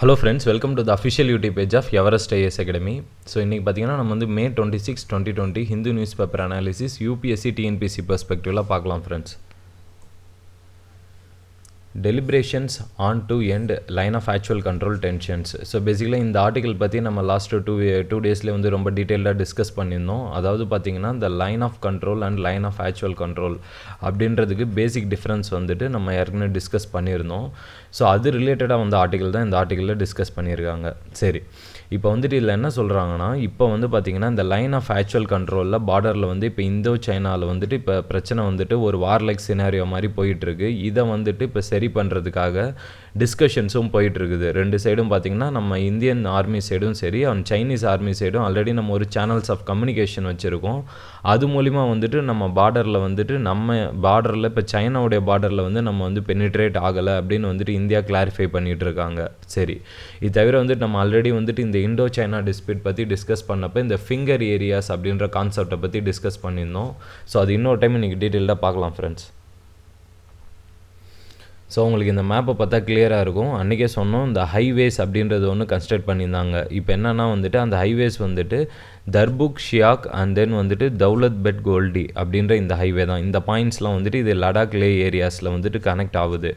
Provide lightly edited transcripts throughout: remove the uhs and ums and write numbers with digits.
Hello friends, welcome to the official YouTube page of Everest IAS Academy. So இன்னைக்கு பார்த்தீங்கன்னா நம்ம வந்து May 26, 2020 Hindu newspaper analysis UPSC TNPC perspectiveல பார்க்கலாம் friends. Deliberations on to end line of actual control tensions. So basically இந்த article பற்றி நம்ம last two டேஸ்லேயே வந்து ரொம்ப டீட்டெயிலாக டிஸ்கஸ் பண்ணியிருந்தோம். அதாவது பார்த்திங்கன்னா இந்த line of control and line of actual control அப்படின்றதுக்கு பேசிக் டிஃப்ரென்ஸ் வந்துட்டு நம்ம ஏற்கனவே டிஸ்கஸ் பண்ணியிருந்தோம். ஸோ அது ரிலேட்டடாக வந்து ஆர்டிக்கல் தான் இந்த ஆர்டிக்கலில் டிஸ்கஸ் பண்ணியிருக்காங்க. சரி, இப்போ வந்துட்டு இதில் என்ன சொல்கிறாங்கன்னா, இப்போ வந்து பார்த்திங்கன்னா இந்த லைன் ஆஃப் ஆக்சுவல் கண்ட்ரோலில் பார்டரில் வந்து இப்போ இந்தோ சைனாவில் வந்துட்டு இப்போ பிரச்சனை வந்துட்டு ஒரு வார்லைக் சினாரியோ மாதிரி போயிட்டுருக்கு. இதை வந்துட்டு இப்போ சரி பண்ணுறதுக்காக டிஸ்கஷன்ஸும் போயிட்டுருக்குது. ரெண்டு சைடும் பார்த்திங்கன்னா நம்ம இந்தியன் ஆர்மி சைடும் சரி அண்ட் சைனீஸ் ஆர்மி சைடும் ஆல்ரெடி நம்ம ஒரு சேனல்ஸ் ஆஃப் கம்யூனிகேஷன் வச்சுருக்கோம். அது மூலிமா வந்துட்டு நம்ம பார்டரில் வந்துட்டு நம்ம பார்டரில் இப்போ சைனாவுடைய பார்டரில் வந்து நம்ம வந்து பெனிட்ரேட் ஆகலை அப்படின்னு வந்துட்டு இந்தியா கிளாரிஃபை பண்ணிகிட்டு இருக்காங்க. சரி, இது தவிர வந்துட்டு நம்ம ஆல்ரெடி வந்துட்டு இந்த இண்டோ சைனா டிஸ்பியூட் பற்றி டிஸ்கஸ் பண்ணப்போ இந்த ஃபிங்கர் ஏரியாஸ் அப்படின்ற கான்செப்டை பற்றி டிஸ்கஸ் பண்ணியிருந்தோம். ஸோ அது இன்னொரு டைம் இன்றைக்கி டீட்டெயில்டாக பார்க்கலாம் ஃப்ரெண்ட்ஸ். ஸோ உங்களுக்கு இந்த மேப்பை பார்த்தா கிளியராக இருக்கும். அன்றைக்கே சொன்னோம் இந்த ஹைவேஸ் அப்படின்றது ஒன்று கன்ஸ்ட்ரக்ட் பண்ணியிருந்தாங்க. இப்போ என்னென்னா வந்துட்டு அந்த ஹைவேஸ் வந்துட்டு தர்புக் ஷியாக் அண்ட் தென் வந்துட்டு தௌலத் பெட் கோல்டி அப்படின்ற இந்த ஹைவே தான். இந்த பாயிண்ட்ஸ்லாம் வந்துட்டு இது லடாக் லே ஏரியாஸில் வந்துட்டு கனெக்ட் ஆகுது.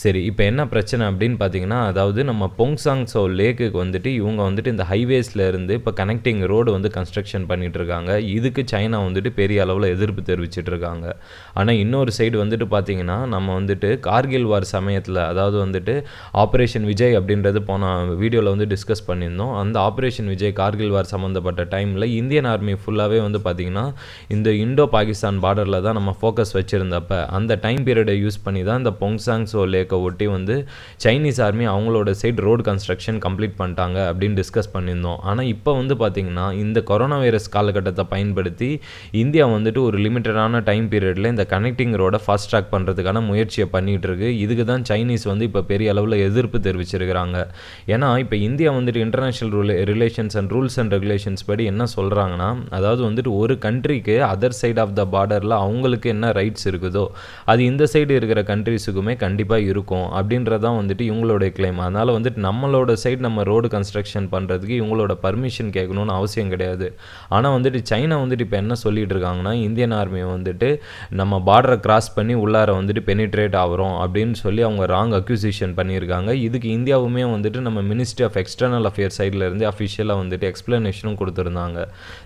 சரி, இப்போ என்ன பிரச்சனை அப்படின்னு பார்த்தீங்கன்னா, அதாவது நம்ம பொங்சாங்ஸோ லேக்குக்கு வந்துட்டு இவங்க வந்துட்டு இந்த ஹைவேஸில் இருந்து இப்போ கனெக்டிங் ரோடு வந்து கன்ஸ்ட்ரக்ஷன் பண்ணிகிட்ருக்காங்க. இதுக்கு சைனா வந்துட்டு பெரிய அளவில் எதிர்ப்பு தெரிவிச்சிட்ருக்காங்க. ஆனால் இன்னொரு சைடு வந்துட்டு பார்த்திங்கன்னா நம்ம வந்துட்டு கார்கில் வார் சமயத்தில், அதாவது வந்துட்டு ஆப்ரேஷன் விஜய் அப்படின்றது போன வீடியோவில் வந்து டிஸ்கஸ் பண்ணியிருந்தோம். அந்த ஆப்ரேஷன் விஜய் கார்கில் வார் சம்மந்தப்பட்ட டைமில் இந்தியன் ஆர்மி ஃபுல்லாகவே வந்து பார்த்திங்கன்னா இந்த இண்டோ பாகிஸ்தான் பார்டரில் தான் நம்ம ஃபோக்கஸ் வச்சுருந்தப்ப அந்த டைம் பீரியடை யூஸ் பண்ணி தான் இந்த பொங்சாங்ஸோ லேக்கை ஒட்டி வந்து சைனீஸ் ஆர்மி அவங்களோட சைடு ரோடு கன்ஸ்ட்ரக்ஷன் கம்ப்ளீட் பண்ணிட்டாங்க அப்படின்னு டிஸ்கஸ் பண்ணியிருந்தோம். ஆனால் இப்போ வந்து பார்த்திங்கன்னா இந்த கொரோனா வைரஸ் காலகட்டத்தை பயன்படுத்தி இந்தியா வந்துட்டு ஒரு லிமிட்டடான டைம் பீரியடில் இந்த கனெக்டிங் ரோடை ஃபாஸ்ட் ட்ராக் பண்ணுறதுக்கான முயற்சியை பண்ணிகிட்டு இருக்கு. இதுக்கு தான் சைனீஸ் வந்து இப்போ பெரிய அளவில் எதிர்ப்பு தெரிவிச்சிருக்கிறாங்க. ஏன்னா இப்போ இந்தியா வந்துட்டு international relations and rules and regulations படி என்ன சொல்கிறாங்கன்னா, அதாவது வந்துட்டு ஒரு கண்ட்ரிக்கு அதர் சைட் ஆஃப் த பார்டரில் அவங்களுக்கு என்ன ரைட்ஸ் இருக்குதோ அது இந்த சைடு இருக்கிற கண்ட்ரிஸுக்குமே கண்டிப்பாக இருக்கும் அப்படின்றதான் வந்துட்டு இவங்களோட கிளைம். அதனால் வந்துட்டு நம்மளோட சைடு நம்ம ரோடு கன்ஸ்ட்ரக்ஷன் பண்ணுறதுக்கு இவங்களோட பர்மிஷன் கேட்கணும்னு அவசியம் கிடையாது. ஆனால் வந்துட்டு சைனா வந்துட்டு இப்போ என்ன சொல்லிட்டு இருக்காங்கன்னா, இந்தியன் ஆர்மியை வந்துட்டு நம்ம பார்டரை கிராஸ் பண்ணி உள்ளார வந்துட்டு பெனிட்ரேட் ஆகிறோம் அப்படின்னு சொல்லி அவங்க ராங் அக்யூசிஷன் பண்ணியிருக்காங்க. இதுக்கு இந்தியாவுமே வந்துட்டு நம்ம மினிஸ்ட்ரி ஆஃப் எக்ஸ்டர்னல் அஃபேர்ஸ் சைடில் இருந்து அஃபிஷியலாக வந்துட்டு எக்ஸ்ப்ளனேஷனும் கொடுத்துருந்தாங்க.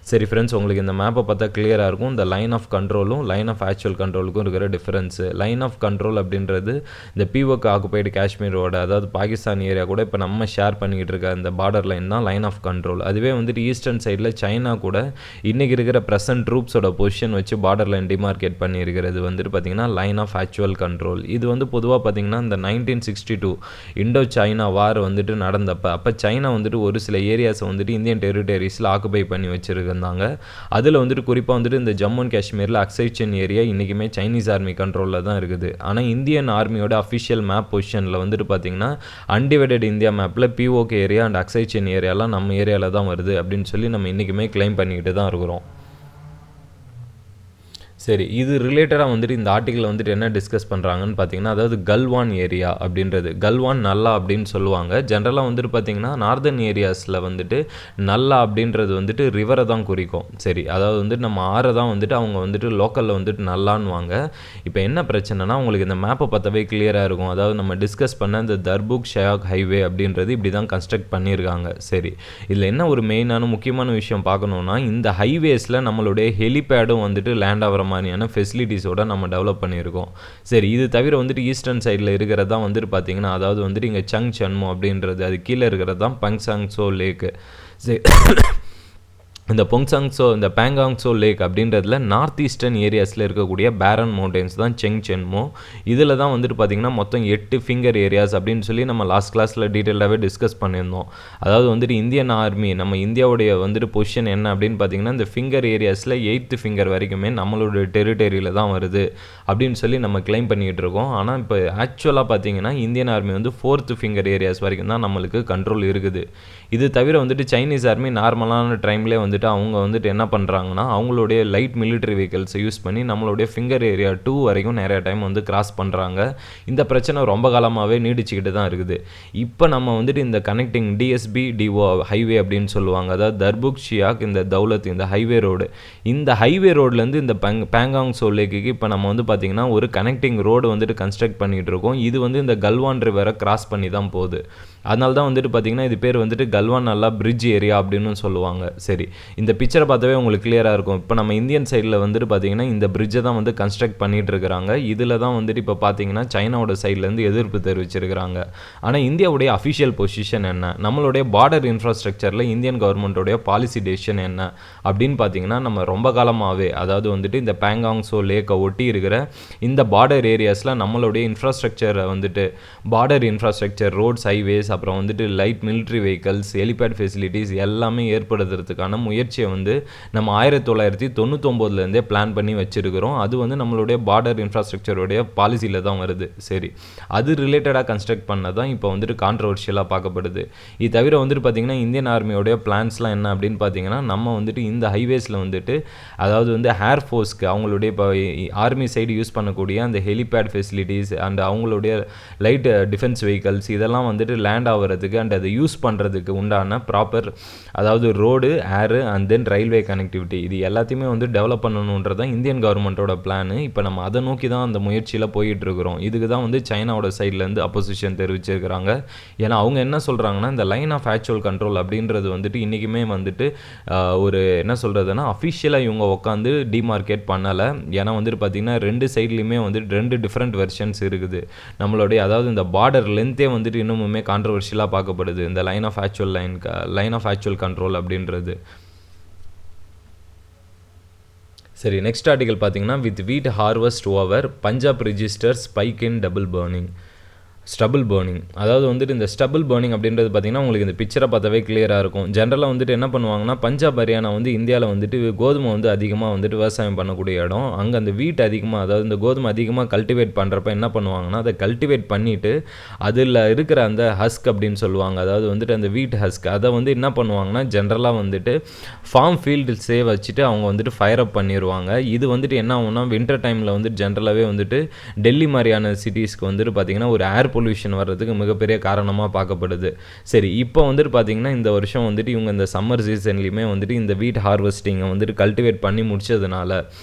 சரி ஃப்ரெண்ட்ஸ், உங்களுக்கு இந்த மேப்பை பார்த்தா கிளியராக இருக்கும். இந்த லைன் ஆஃப் கண்ட்ரோலும் லைன் ஆஃப் ஆக்சுவல் கண்ட்ரோலுக்கும் இருக்கிற டிஃப்ரென்ஸு. லைன் ஆஃப் கண்ட்ரோல் அப்படின்றது இந்த பிஓக்கு ஆக்குபைடு காஷ்மீரோட, அதாவது பாகிஸ்தான் ஏரியா கூட இப்போ நம்ம ஷேர் பண்ணிக்கிட்டு இருக்க இந்த பார்டர் லைன் தான் லைன் ஆஃப் கண்ட்ரோல். அதுவே வந்துட்டு ஈஸ்டர்ன் சைடில் சைனா கூட இன்றைக்கி இருக்கிற ப்ரெசன்ட் ட்ரூப்ஸோட பொசிஷன் வச்சு பார்டர் லைன் டிமார்க்கேட் பண்ணியிருக்கிறது வந்துட்டு பார்த்திங்கன்னா லைன் ஆஃப் ஆக்சுவல் கண்ட்ரோல். இது வந்து பொதுவாக பார்த்திங்கன்னா இந்த 1962 இண்டோ சைனா வார் வந்துட்டு நடந்தப்போ அப்போ சைனா வந்துட்டு ஒரு சில ஏரியாஸை வந்துட்டு இந்தியன் டெரிட்டரிஸில் ஆக்குபை பண்ணி வச்சுருந்தாங்க. அதில் வந்துட்டு குறிப்பாக வந்துட்டு இந்த ஜம்மு அண்ட் காஷ்மீரில் அக்சைச்சன் ஏரியா இன்றைக்குமே சைனீஸ் ஆர்மி கண்ட்ரோலில் தான் இருக்குது. ஆனால் இந்தியன் ஆர்மியோட அஃபிஷியல் மேப் பொசிஷனில் வந்துட்டு பார்த்திங்கன்னா அன்டிவைடட் இந்தியா மேப்பில் பிஓகே ஏரியா அண்ட் அக்சைச்சன் ஏரியாலாம் நம்ம ஏரியாவில் தான் வருது அப்படின்னு சொல்லி நம்ம இன்றைக்குமே கிளைம் பண்ணிக்கிட்டு தான் இருக்கிறோம். சரி, இது ரிலேட்டடாக வந்துட்டு இந்த ஆர்டிக்கில் வந்துட்டு என்ன டிஸ்கஸ் பண்ணுறாங்கன்னு பார்த்தீங்கன்னா, அதாவது கல்வான் ஏரியா அப்படின்றது கல்வான் நல்லா அப்படின்னு சொல்லுவாங்க. ஜென்ரலாக வந்துட்டு பார்த்திங்கன்னா நார்தர்ன் ஏரியாஸில் வந்துட்டு நல்லா அப்படின்றது வந்துட்டு ரிவரை தான் குறிக்கும். சரி, அதாவது வந்துட்டு நம்ம ஆறை தான் வந்துட்டு அவங்க வந்துட்டு லோக்கலில் வந்துட்டு நல்லான்னுவாங்க. இப்போ என்ன பிரச்சனைனா, உங்களுக்கு இந்த மேப்பை பார்த்தாவே கிளியராக இருக்கும். அதாவது நம்ம டிஸ்கஸ் பண்ண இந்த தர்புக் ஷயாக் ஹைவே அப்படின்றது இப்படி தான் கன்ஸ்ட்ரக்ட் பண்ணியிருக்காங்க. சரி, இதில் என்ன ஒரு மெயினான முக்கியமான விஷயம் பார்க்கணுன்னா, இந்த ஹைவேஸில் நம்மளுடைய ஹெலிபேடும் வந்துட்டு லேண்ட் ஆகிற மாதிரியான ஃபெசிலிட்டிஸோட நம்ம டெவலப் பண்ணியிருக்கோம். சரி, இது தவிர வந்துட்டு ஈஸ்டர்ன் சைடில் இருக்கிறது தான் வந்துட்டு பார்த்திங்கன்னா, அதாவது வந்துட்டு இங்கே சங் சன்மோ அப்படின்றது அது கீழே இருக்கிறது தான் பங்சாங்ஸோ லேக்கு. சரி, இந்த இந்த பேங்காங்ஸோ லேக் அப்படின்றதுல நார்த் ஈஸ்டர்ன் ஏரியாஸில் இருக்கக்கூடிய பேரன் மவுண்டன்ஸ் தான் செங் சென்மோ. இதில் தான் வந்துட்டு பார்த்திங்கன்னா மொத்தம் 8 ஃபிங்கர் ஏரியாஸ் அப்படின்னு சொல்லி நம்ம லாஸ்ட் கிளாஸில் டீட்டெயிலாகவே டிஸ்கஸ் பண்ணியிருந்தோம். அதாவது வந்துட்டு இந்தியன் ஆர்மி நம்ம இந்தியாவுடைய வந்துட்டு பொசிஷன் என்ன அப்படின்னு பார்த்திங்கன்னா, இந்த ஃபிங்கர் ஏரியாஸில் 8th ஃபிங்கர் வரைக்குமே நம்மளோட டெரிட்டரியில் தான் வருது அப்படின்னு சொல்லி நம்ம கிளைம் பண்ணிக்கிட்டு இருக்கோம். ஆனால் இப்போ ஆக்சுவலாக பார்த்திங்கன்னா இந்தியன் ஆர்மி வந்து 4th ஃபிங்கர் ஏரியாஸ் வரைக்கும் தான் நம்மளுக்கு கண்ட்ரோல் இருக்குது. இது தவிர வந்துட்டு சைனீஸ் ஆர்மி நார்மலான டைம்லேயே வந்து வந்துட்டு அவங்க வந்துட்டு என்ன பண்ணுறாங்கன்னா அவங்களுடைய லைட் மிலிட்ரி வெஹிக்கல்ஸை யூஸ் பண்ணி நம்மளுடைய ஃபிங்கர் ஏரியா 2 வரைக்கும் நிறைய டைம் வந்து கிராஸ் பண்ணுறாங்க. இந்த பிரச்சனை ரொம்ப காலமாகவே நீடிச்சுக்கிட்டு தான் இருக்குது. இப்போ நம்ம வந்துட்டு இந்த கனெக்டிங் டிஎஸ்பி டிஓ ஹைவே அப்படின்னு சொல்லுவாங்க, அதாவது தர்புக் ஷியாக் இந்த தௌலத் இந்த ஹைவே ரோடு, இந்த ஹைவே ரோட்லேருந்து இந்த பேங்காங் ஸோ லேக்குக்கு இப்போ நம்ம வந்து பார்த்திங்கன்னா ஒரு கனெக்டிங் ரோடு வந்துட்டு கன்ஸ்ட்ரக்ட் பண்ணிகிட்டு இருக்கோம். இது வந்து இந்த கல்வான் ரிவரை கிராஸ் பண்ணி தான் போகுது. அதனால தான் வந்துட்டு பார்த்திங்கன்னா இது பேர் வந்துட்டு கல்வான் நல்லா பிரிட்ஜ் ஏரியா அப்படின்னு சொல்லுவாங்க. சரி, இந்த பிக்சரை பார்த்தாவே உங்களுக்கு கிளியராக இருக்கும். இப்போ நம்ம இந்தியன் சைடில் வந்துட்டு பார்த்திங்கன்னா இந்த பிரிட்ஜை தான் வந்து கன்ஸ்ட்ரக்ட் பண்ணிகிட்டு இருக்கிறாங்க. இதில் தான் வந்துட்டு இப்போ பார்த்திங்கன்னா சைனாவோட சைட்லேருந்து எதிர்ப்பு தெரிவிச்சிருக்கிறாங்க. ஆனால் இந்தியாவுடைய அஃபிஷியல் பொசிஷன் என்ன, நம்மளுடைய பார்டர் இன்ஃப்ராஸ்ட்ரக்சரில் இந்தியன் கவர்மெண்ட்டோடைய பாலிசி டெசிஷன் என்ன அப்படின்னு பார்த்திங்கன்னா, நம்ம ரொம்ப காலமாகவே அதாவது வந்துட்டு இந்த பேங்காங் ஸோ லேக்கை ஒட்டி இருக்கிற இந்த பார்டர் ஏரியாஸில் நம்மளுடைய இன்ஃப்ராஸ்ட்ரக்சரை வந்துட்டு பார்டர் இன்ஃப்ராஸ்ட்ரக்சர் ரோட்ஸ் ஹைவேஸ் அப்புறம் வந்துட்டு light military vehicles helipad facilities எல்லாமே ஏற்படுத்துறதுக்கான முயற்சியை வந்து நம்ம 1999லேருந்தே பிளான் பண்ணி வச்சுருக்கிறோம். அது வந்து நம்மளுடைய பார்டர் இன்ஃப்ராஸ்ட்ரக்சருடைய பாலிசியில் தான் வருது. சரி, அது ரிலேட்டடாக கன்ஸ்ட்ரக்ட் பண்ணதான் இப்போ வந்துட்டு கான்ட்ரவர்ஷியலாக பார்க்கப்படுது. இது தவிர வந்துட்டு பார்த்திங்கன்னா இந்தியன் ஆர்மியோடைய பிளான்ஸ்லாம் என்ன அப்படின்னு பார்த்தீங்கன்னா, நம்ம வந்துட்டு இந்த ஹைவேஸில் வந்துட்டு அதாவது வந்து ஏர் ஃபோர்ஸ்க்கு அவங்களுடைய இப்போ ஆர்மி சைடு யூஸ் பண்ணக்கூடிய அந்த ஹெலிபேட் ஃபெசிலிட்டிஸ் அண்ட் அவங்களுடைய லைட் டிஃபென்ஸ் வெஹிக்கல்ஸ் இதெல்லாம் வந்துட்டு லேண்ட் ஆகிறதுக்கு அண்ட் அதை யூஸ் பண்ணுறதுக்கு உண்டான ப்ராப்பர் அதாவது road air and then railway connectivity இது எல்லாத்தையுமே வந்து டெவலப் பண்ணணுன்றது தான் இந்தியன் கவர்மெண்ட்டோட பிளான். இப்போ நம்ம அதை நோக்கி தான் அந்த முயற்சியில் போயிட்டுருக்கிறோம். இதுக்கு தான் வந்து சைனாவோட சைட்லேருந்து அப்போசிஷன் தெரிவிச்சிருக்கிறாங்க. ஏன்னா அவங்க என்ன சொல்கிறாங்கன்னா, இந்த லைன் ஆஃப் ஆக்சுவல் கண்ட்ரோல் அப்படின்றது வந்துட்டு இன்றைக்குமே வந்துட்டு ஒரு என்ன சொல்கிறதுனா அஃபிஷியலாக இவங்க உட்காந்து டிமார்க்கேட் பண்ணலை. ஏன்னா வந்துட்டு பார்த்திங்கன்னா 2 சைட்லேயுமே வந்துட்டு 2 டிஃப்ரெண்ட் வெர்ஷன்ஸ் இருக்குது. நம்மளுடைய அதாவது இந்த பார்டர் லென்த்தே வந்துட்டு இன்னுமுமே கான்ட்ரவர்ஷியலாக பார்க்கப்படுது இந்த லைன் ஆஃப் ஆக்சுவல் கண்ட்ரோல் அப்படின்றது. சரி, நெக்ஸ்ட் ஆர்டிகல் பார்த்தீங்கன்னா, வித் வீட் harvest over Punjab register spike இன் ஸ்டபிள் பர்னிங். அதாவது வந்துட்டு இந்த ஸ்டபிள் பர்னிங் அப்படின்றது பார்த்திங்கன்னா உங்களுக்கு இந்த பிக்சரை பார்த்தாவே கிளியராக இருக்கும். ஜென்ரலாக வந்துட்டு என்ன பண்ணுவாங்கன்னா, பஞ்சாப் ஹரியானா வந்து இந்தியாவில் வந்துட்டு கோதுமை வந்து அதிகமாக வந்துட்டு விவசாயம் பண்ணக்கூடிய இடம். அங்கே அந்த வீட் அதிகமாக அதாவது இந்த கோதுமை அதிகமாக கல்டிவேட் பண்ணுறப்ப என்ன பண்ணுவாங்கன்னா, அதை கல்டிவேட் பண்ணிவிட்டு அதில் இருக்கிற அந்த ஹஸ்க் அப்படின்னு சொல்லுவாங்க, அதாவது வந்துட்டு அந்த வீட் ஹஸ்க் அதை வந்து என்ன பண்ணுவாங்கன்னா ஜென்ரலாக வந்துட்டு ஃபார்ம் ஃபீல்ட்ஸே வச்சுட்டு அவங்க வந்துட்டு ஃபயர் அப் பண்ணிடுவாங்க. இது வந்துட்டு என்ன ஆகும்னா வின்டர் டைமில் வந்துட்டு ஜென்ரலாகவே வந்துட்டு டெல்லி மாதிரியான சிட்டிஸ்க்கு வந்துட்டு பார்த்திங்கன்னா ஒரு ஏர் பொல்யூஷன் வர்றதுக்கு மிகப்பெரிய காரணமாக பார்க்கப்படுது. சரி, இப்போ வந்துட்டு பார்த்திங்கன்னா இந்த வருஷம் வந்துட்டு இவங்க இந்த சம்மர் சீசன்லேயுமே வந்துட்டு இந்த வீட் ஹார்வெஸ்டிங்கை வந்துட்டு கல்டிவேட் பண்ணி முடிச்சதுனால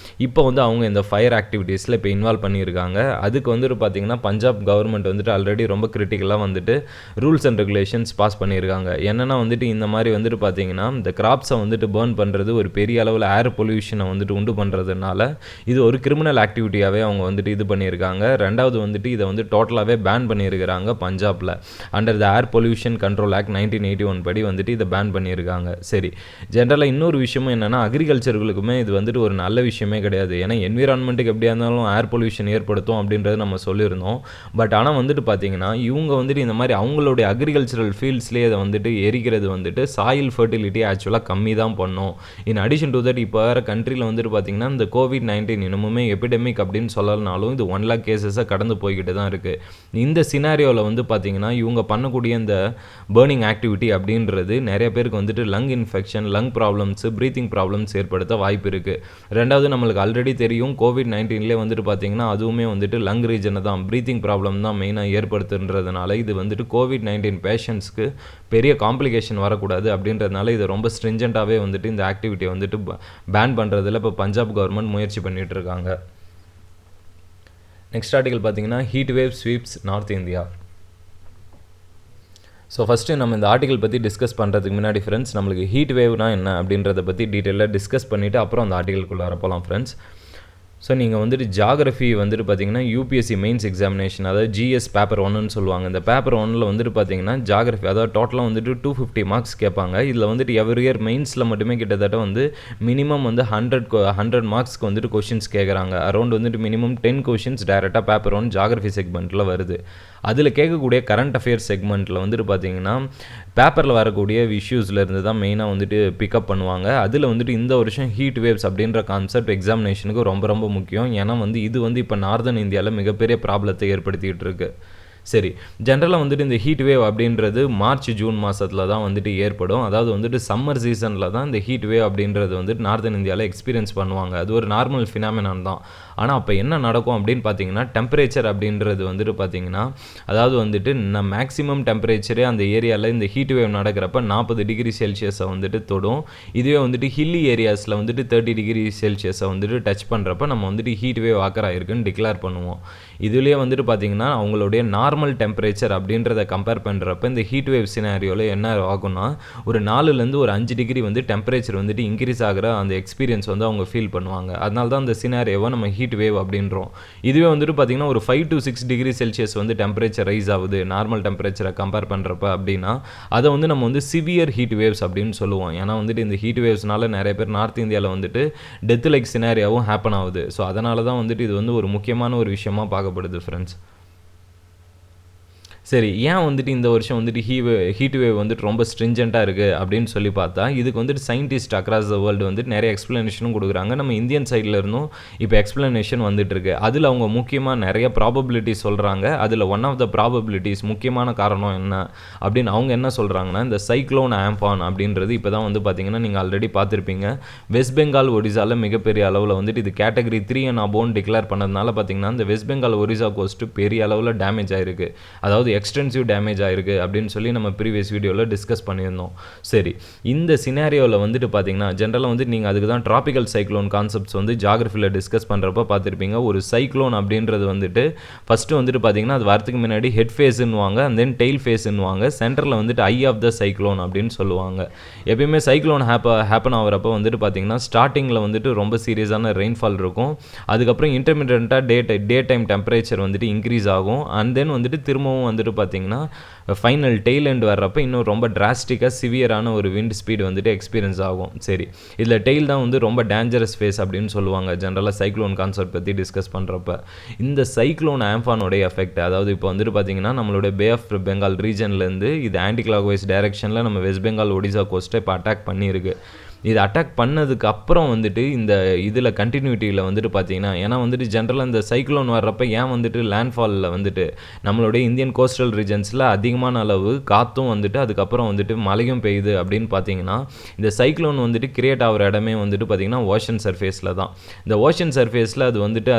இப்போ வந்து அவங்க இந்த ஃபயர் ஆக்டிவிட்டீஸில் இப்போ இன்வால்வ் பண்ணியிருக்காங்க. அதுக்கு வந்துட்டு பார்த்திங்கன்னா பஞ்சாப் கவர்மெண்ட் வந்துட்டு ஆல்ரெடி ரொம்ப கிரிட்டிக்கலாக வந்துட்டு ரூல்ஸ் அண்ட் ரெகுலேஷன்ஸ் பாஸ் பண்ணியிருக்காங்க. என்னென்னா வந்துட்டு இந்த மாதிரி வந்துட்டு பார்த்திங்கன்னா இந்த கிராப்ஸை வந்துட்டு பர்ன் பண்ணுறது ஒரு பெரிய அளவில் ஏர் பொல்யூஷனை வந்துட்டு உண்டு பண்ணுறதுனால இது ஒரு கிரிமினல் ஆக்டிவிட்டியாகவே அவங்க வந்துட்டு இது பண்ணியிருக்காங்க. ரெண்டாவது வந்துட்டு இதை வந்து டோட்டலாகவே பேன் பண்ணியிருக்காங்க பஞ்சாப்ல under the air pollution control act 1981 படி வந்துட்டு இதை பேன் பண்ணியிருக்காங்க. சரி, ஜென்ரலாக இன்னொரு விஷயமும் என்னென்னா அக்ரிகல்ச்சர்களுக்குமே இது வந்துட்டு ஒரு நல்ல விஷயமே கிடையாது. ஏன்னா என்விரான்மெண்ட்டுக்கு எப்படியா இருந்தாலும் ஏர் பொல்யூஷன் ஏற்படுத்தும் அப்படின்றது நம்ம சொல்லியிருந்தோம். பட் ஆனால் வந்துட்டு பார்த்தீங்கன்னா இவங்க வந்துட்டு இந்த மாதிரி அவங்களுடைய அக்ரிகல்ச்சரல் ஃபீல்ட்ஸ்லேயே அதை வந்துட்டு எரிக்கிறது வந்துட்டு சாயில் ஃபர்டிலிட்டி ஆக்சுவலாக கம்மி தான் பண்ணும். இன் அடிஷன் டு தட் இப்போ வேறு கண்ட்ரியில் வந்துட்டு பார்த்தீங்கன்னா இந்த COVID-19 இன்னமுமே எபிடமிக் அப்படின்னு சொல்லலனாலும் இது 1 lakh கேசஸை கடந்து போய்கிட்டு தான் இருக்குது. இந்த சினாரியோவில் வந்து பார்த்திங்கன்னா இவங்க பண்ணக்கூடிய இந்த பர்னிங் ஆக்டிவிட்டி அப்படின்றது நிறைய பேருக்கு வந்துட்டு lung infection, lung problems, breathing problems ஏற்படுத்த வாய்ப்பு இருக்குது. ரெண்டாவது நம்மளுக்கு ஆல்ரெடி தெரியும் COVID-19லே வந்துட்டு பார்த்திங்கன்னா அதுவுமே வந்துட்டு லங் ரீஜனை தான் ப்ரீத்திங் ப்ராப்ளம் தான் மெயினாக ஏற்படுத்துன்றதுனால இது வந்துட்டு COVID-19 பேஷண்ட்ஸ்க்கு பெரிய காம்ப்ளிகேஷன் வரக்கூடாது அப்படின்றதுனால இதை ரொம்ப ஸ்ட்ரிஞ்சண்ட்டாகவே வந்துட்டு இந்த ஆக்டிவிட்டியை வந்துட்டு பேன் பண்ணுறதுல இப்போ பஞ்சாப் கவர்மெண்ட் முயற்சி பண்ணிகிட்டு இருக்காங்க. நெக்ஸ்ட் ஆர்டிகல் பார்த்தீங்கன்னா heat wave sweeps north India. So first நம்ம இந்த ஆர்டிகல் பற்றி டிஸ்கஸ் பண்ணுறதுக்கு முன்னாடி ஃப்ரெண்ட்ஸ் நம்மளுக்கு ஹீட் வேவ்னா என்ன அப்படின்றத பற்றி டீட்டெயிலாக டிஸ்கஸ் பண்ணிவிட்டு அப்புறம் அந்த ஆர்டிகலுக்குள்ளே போகலாம் ஃப்ரெண்ட்ஸ். ஸோ நீங்கள் வந்துட்டு ஜாகிரஃபி வந்துட்டு பார்த்தீங்கன்னா யூபிஎஸ்சி மெயின்ஸ் எக்ஸாமினேஷன் அதாவது ஜிஎஸ் பேப்பர் 1ன்னு சொல்லுவாங்க. இந்த பேப்பர் 1ல் வந்துட்டு பார்த்தீங்கன்னா ஜாகிரஃபி அதாவது டோட்டலாக வந்துட்டு 250 மார்க்ஸ் கேட்பாங்க. இதில் வந்துட்டு எவ்ரி இயர் மெயின்ஸில் மட்டுமே கிட்டத்தட்ட வந்து மினிமம் வந்து 100 மார்க்ஸ்க்கு வந்துட்டு கொஷின்ஸ் கேட்குறாங்க. அரௌண்ட் வந்துட்டு மினிமம் 10 கொஷின்ஸ் டைரெக்டாக பேப்பர் 1 ஜாகிரஃபி செக்மெண்ட்டில் வருது. அதில் கேட்கக்கூடிய கரண்ட் அஃபேர்ஸ் செக்மெண்ட்டில் வந்துட்டு பார்த்தீங்கன்னா பேப்பரில் வரக்கூடிய இஷ்யூஸில் இருந்து தான் மெயினாக வந்துட்டு பிக்கப் பண்ணுவாங்க. அதில் வந்துட்டு இந்த வருஷம் ஹீட் வேவ்ஸ் அப்படின்ற கான்செப்ட் எக்ஸாமினேஷனுக்கு ரொம்ப ரொம்ப முக்கியம். ஏன்னா வந்து இது வந்து இப்போ நார்தன் இந்தியாவில் மிகப்பெரிய ப்ராப்ளத்தை ஏற்படுத்திகிட்டு இருக்கு. சரி, ஜென்ரலாக வந்துட்டு இந்த ஹீட் வேவ் அப்படின்றது மார்ச் ஜூன் மாதத்தில் தான் வந்துட்டு ஏற்படும். அதாவது வந்துட்டு சம்மர் சீசனில் தான் இந்த ஹீட் வேவ் அப்படின்றது வந்துட்டு நார்த்தன் இந்தியாவில் எக்ஸ்பீரியன்ஸ் பண்ணுவாங்க. அது ஒரு நார்மல் ஃபினாமினான் தான். ஆனால் அப்போ என்ன நடக்கும் அப்படின்னு பார்த்தீங்கன்னா, டெம்பரேச்சர் அப்படின்றது வந்துட்டு பார்த்தீங்கன்னா, அதாவது வந்துட்டு மேக்ஸிமம் டெம்பரேச்சரே அந்த ஏரியாவில் இந்த ஹீட் வேவ் நடக்கிறப்ப 40 டிகிரி செல்சியஸை வந்துட்டு தொடும். இதுவே வந்துட்டு ஹில்லி ஏரியாஸில் வந்துட்டு 30 டிகிரி செல்சியஸை வந்துட்டு டச் பண்ணுறப்ப நம்ம வந்துட்டு ஹீட் வேவ் ஆக்கர் ஆயிருக்குன்னு டிக்ளேர் பண்ணுவோம். இதுலேயே வந்துட்டு பார்த்தீங்கன்னா, அவங்களுடைய நார்மல் டெம்பரேச்சர் அப்படின்றத கம்பேர் பண்ணுறப்ப இந்த ஹீட் வேவ் சினாரியோவில் என்ன ஆகும்னா, ஒரு 4லேருந்து ஒரு 5 டிகிரி வந்து டெம்பரேச்சர் வந்துட்டு இன்க்ரீஸ் ஆகிற அந்த எக்ஸ்பீரியன்ஸ் வந்து அவங்க ஃபீல் பண்ணுவாங்க. அதனால தான் அந்த சினாரியோவை நம்ம ஹீட் வேவ் அப்படின்றோம். இதுவே வந்துட்டு பார்த்தீங்கன்னா, ஒரு 5 to 6 டிகிரி செல்சியஸ் வந்து டெம்பரேச்சர் ரைஸ் ஆகுது நார்மல் டெம்பரேச்சரை கம்பேர் பண்ணுறப்ப அப்படின்னா, அதை வந்து நம்ம வந்து சிவியர் ஹீட் வேவ்ஸ் அப்படின்னு சொல்லுவோம். ஏன்னா வந்துட்டு இந்த ஹீட் வேவ்ஸ்னால நிறைய பேர் நார்த் இந்தியாவில் வந்துட்டு டெத் லைக் சினாரியாவும் ஹேப்பன் ஆகுது. ஸோ அதனால தான் வந்துட்டு இது வந்து ஒரு முக்கியமான ஒரு விஷயமா பார்க்கப்படுது ஃப்ரெண்ட்ஸ். சரி, ஏன் வந்துட்டு இந்த வருஷம் வந்துட்டு ஹீட் வேவ் வந்துட்டு ரொம்ப ஸ்ட்ரிஞ்செண்ட்டாக இருக்குது அப்படின்னு சொல்லி பார்த்தா, இதுக்கு வந்துட்டு சயின்டிஸ்ட் அக்ராஸ் த வேர்ல்டு வந்துட்டு நிறைய எக்ஸ்ப்ளனேஷனும் கொடுக்குறாங்க. நம்ம இந்தியன் சைடில் இருந்தும் இப்போ எக்ஸ்ப்ளனேஷன் வந்துட்டுருக்கு. அதில் அவங்க முக்கியமாக நிறைய ப்ராபபிலிட்டிஸ் சொல்கிறாங்க. அதில் ஒன் ஆஃப் த ப்ராபபிலிட்டிஸ் முக்கியமான காரணம் என்ன அப்படின்னு அவங்க என்ன சொல்கிறாங்கன்னா, இந்த சைக்ளோன் ஆம்பான் அப்படின்றது இப்போ தான் வந்து பார்த்திங்கன்னா நீங்கள் ஆல்ரெடி பார்த்துருப்பீங்க. வெஸ்ட் பெங்கால் ஒடிசாவில் மிகப்பெரிய அளவில் வந்துட்டு இது கேட்டகரி 3 and above டிக்ளேர் பண்ணதுனால பார்த்திங்கன்னா, இந்த வெஸ்ட் பெங்கால் ஒரிசா கோஸ்ட்டு பெரிய அளவில் டேமேஜ் ஆகிருக்கு. அதாவது எக்ஸ்டென்சிவ் டேமேஜ் ஆகிருக்கு அப்படின்னு சொல்லி நம்ம ப்ரீவியஸ் வீடியோவில் டிஸ்கஸ் பண்ணியிருந்தோம். சரி, இந்த சினாரியோவில் வந்துட்டு பார்த்தீங்கன்னா ஜென்ரலாக வந்து நீங்கள் அதுக்கு தான் ட்ராபிக்கல் சைக்ளோன் கான்செப்ட்ஸ் வந்து ஜாகிரஃபியில் டிஸ்கஸ் பண்ணுறப்ப பார்த்துருப்பீங்க. ஒரு சைக்ளோன் அப்படின்றது வந்துட்டு ஃபஸ்ட்டு வந்துட்டு பார்த்தீங்கன்னா அது வரத்துக்கு முன்னாடி ஹெட் ஃபேஸுன்னுவாங்க, அண்ட் தென் டெய்ல் ஃபேஸுன்னுவாங்க, சென்டரில் வந்துட்டு ஐ ஆஃப் த சைக்ளோன் அப்படின்னு சொல்லுவாங்க. எப்பயுமே சைக்ளோன் ஹேப்பன் ஆகிறப்ப வந்துட்டு பார்த்தீங்கன்னா ஸ்டார்டிங்கில் வந்துட்டு ரொம்ப சீரியஸான ரெயின்ஃபால் இருக்கும். அதுக்கப்புறம் இன்டர்மீடியண்ட்டாக டே டைம் டெம்பரேச்சர் வந்துட்டு இன்க்ரீஸ் ஆகும். அண்ட் தென் வந்துட்டு திரும்பவும் வந்துட்டு பார்த்தீங்கன்னா ஃபைனல் டெய்ல் எண்ட் வர்றப்ப இன்னும் ரொம்ப டிராஸ்டிக்காக சிவியரான ஒரு விண்ட் ஸ்பீடு வந்துட்டு எக்ஸ்பீரியன்ஸ் ஆகும். சரி, இதில் டெய்ல் தான் வந்து ரொம்ப டேஞ்சரஸ் ஃபேஸ் அப்படின்னு சொல்லுவாங்க ஜென்ரலாக சைக்ளோன் கான்செப்ட் பற்றி டிஸ்கஸ் பண்ணுறப்ப. இந்த சைக்ளோன் ஆம்பானோடைய எஃபெக்ட், அதாவது இப்போ வந்துட்டு பார்த்தீங்கன்னா நம்மளோட பே ஆஃப் பெங்கால் ரீஜன்லேருந்து இது ஆன்டி கிளாக் வைஸ் டைரக்ஷனில் நம்ம வெஸ்ட் பெங்கால் ஒடிசா கோஸ்ட்டை இப்போ அட்டாக் பண்ணியிருக்கு. இது அட்டாக் பண்ணதுக்கு அப்புறம் வந்துட்டு இந்த இதில் கண்டினியூட்டியில் வந்துட்டு பார்த்தீங்கன்னா, ஏன்னா வந்துட்டு ஜென்ரலாக இந்த சைக்ளோன் வர்றப்ப ஏன் வந்துட்டு லேண்ட்ஃபாலில் வந்துட்டு நம்மளுடைய இந்தியன் கோஸ்டல் ரீஜன்ஸில் அதிகமான அளவு காற்றும் வந்துட்டு அதுக்கப்புறம் வந்துட்டு மழையும் பெய்யுது அப்படின்னு பார்த்தீங்கன்னா, இந்த சைக்ளோன் வந்துட்டு கிரியேட் ஆகிற இடமே வந்துட்டு பார்த்தீங்கன்னா ஓஷன் சர்ஃபேஸில் தான். இந்த ஓஷன் சர்ஃபேஸில் அது வந்துட்டு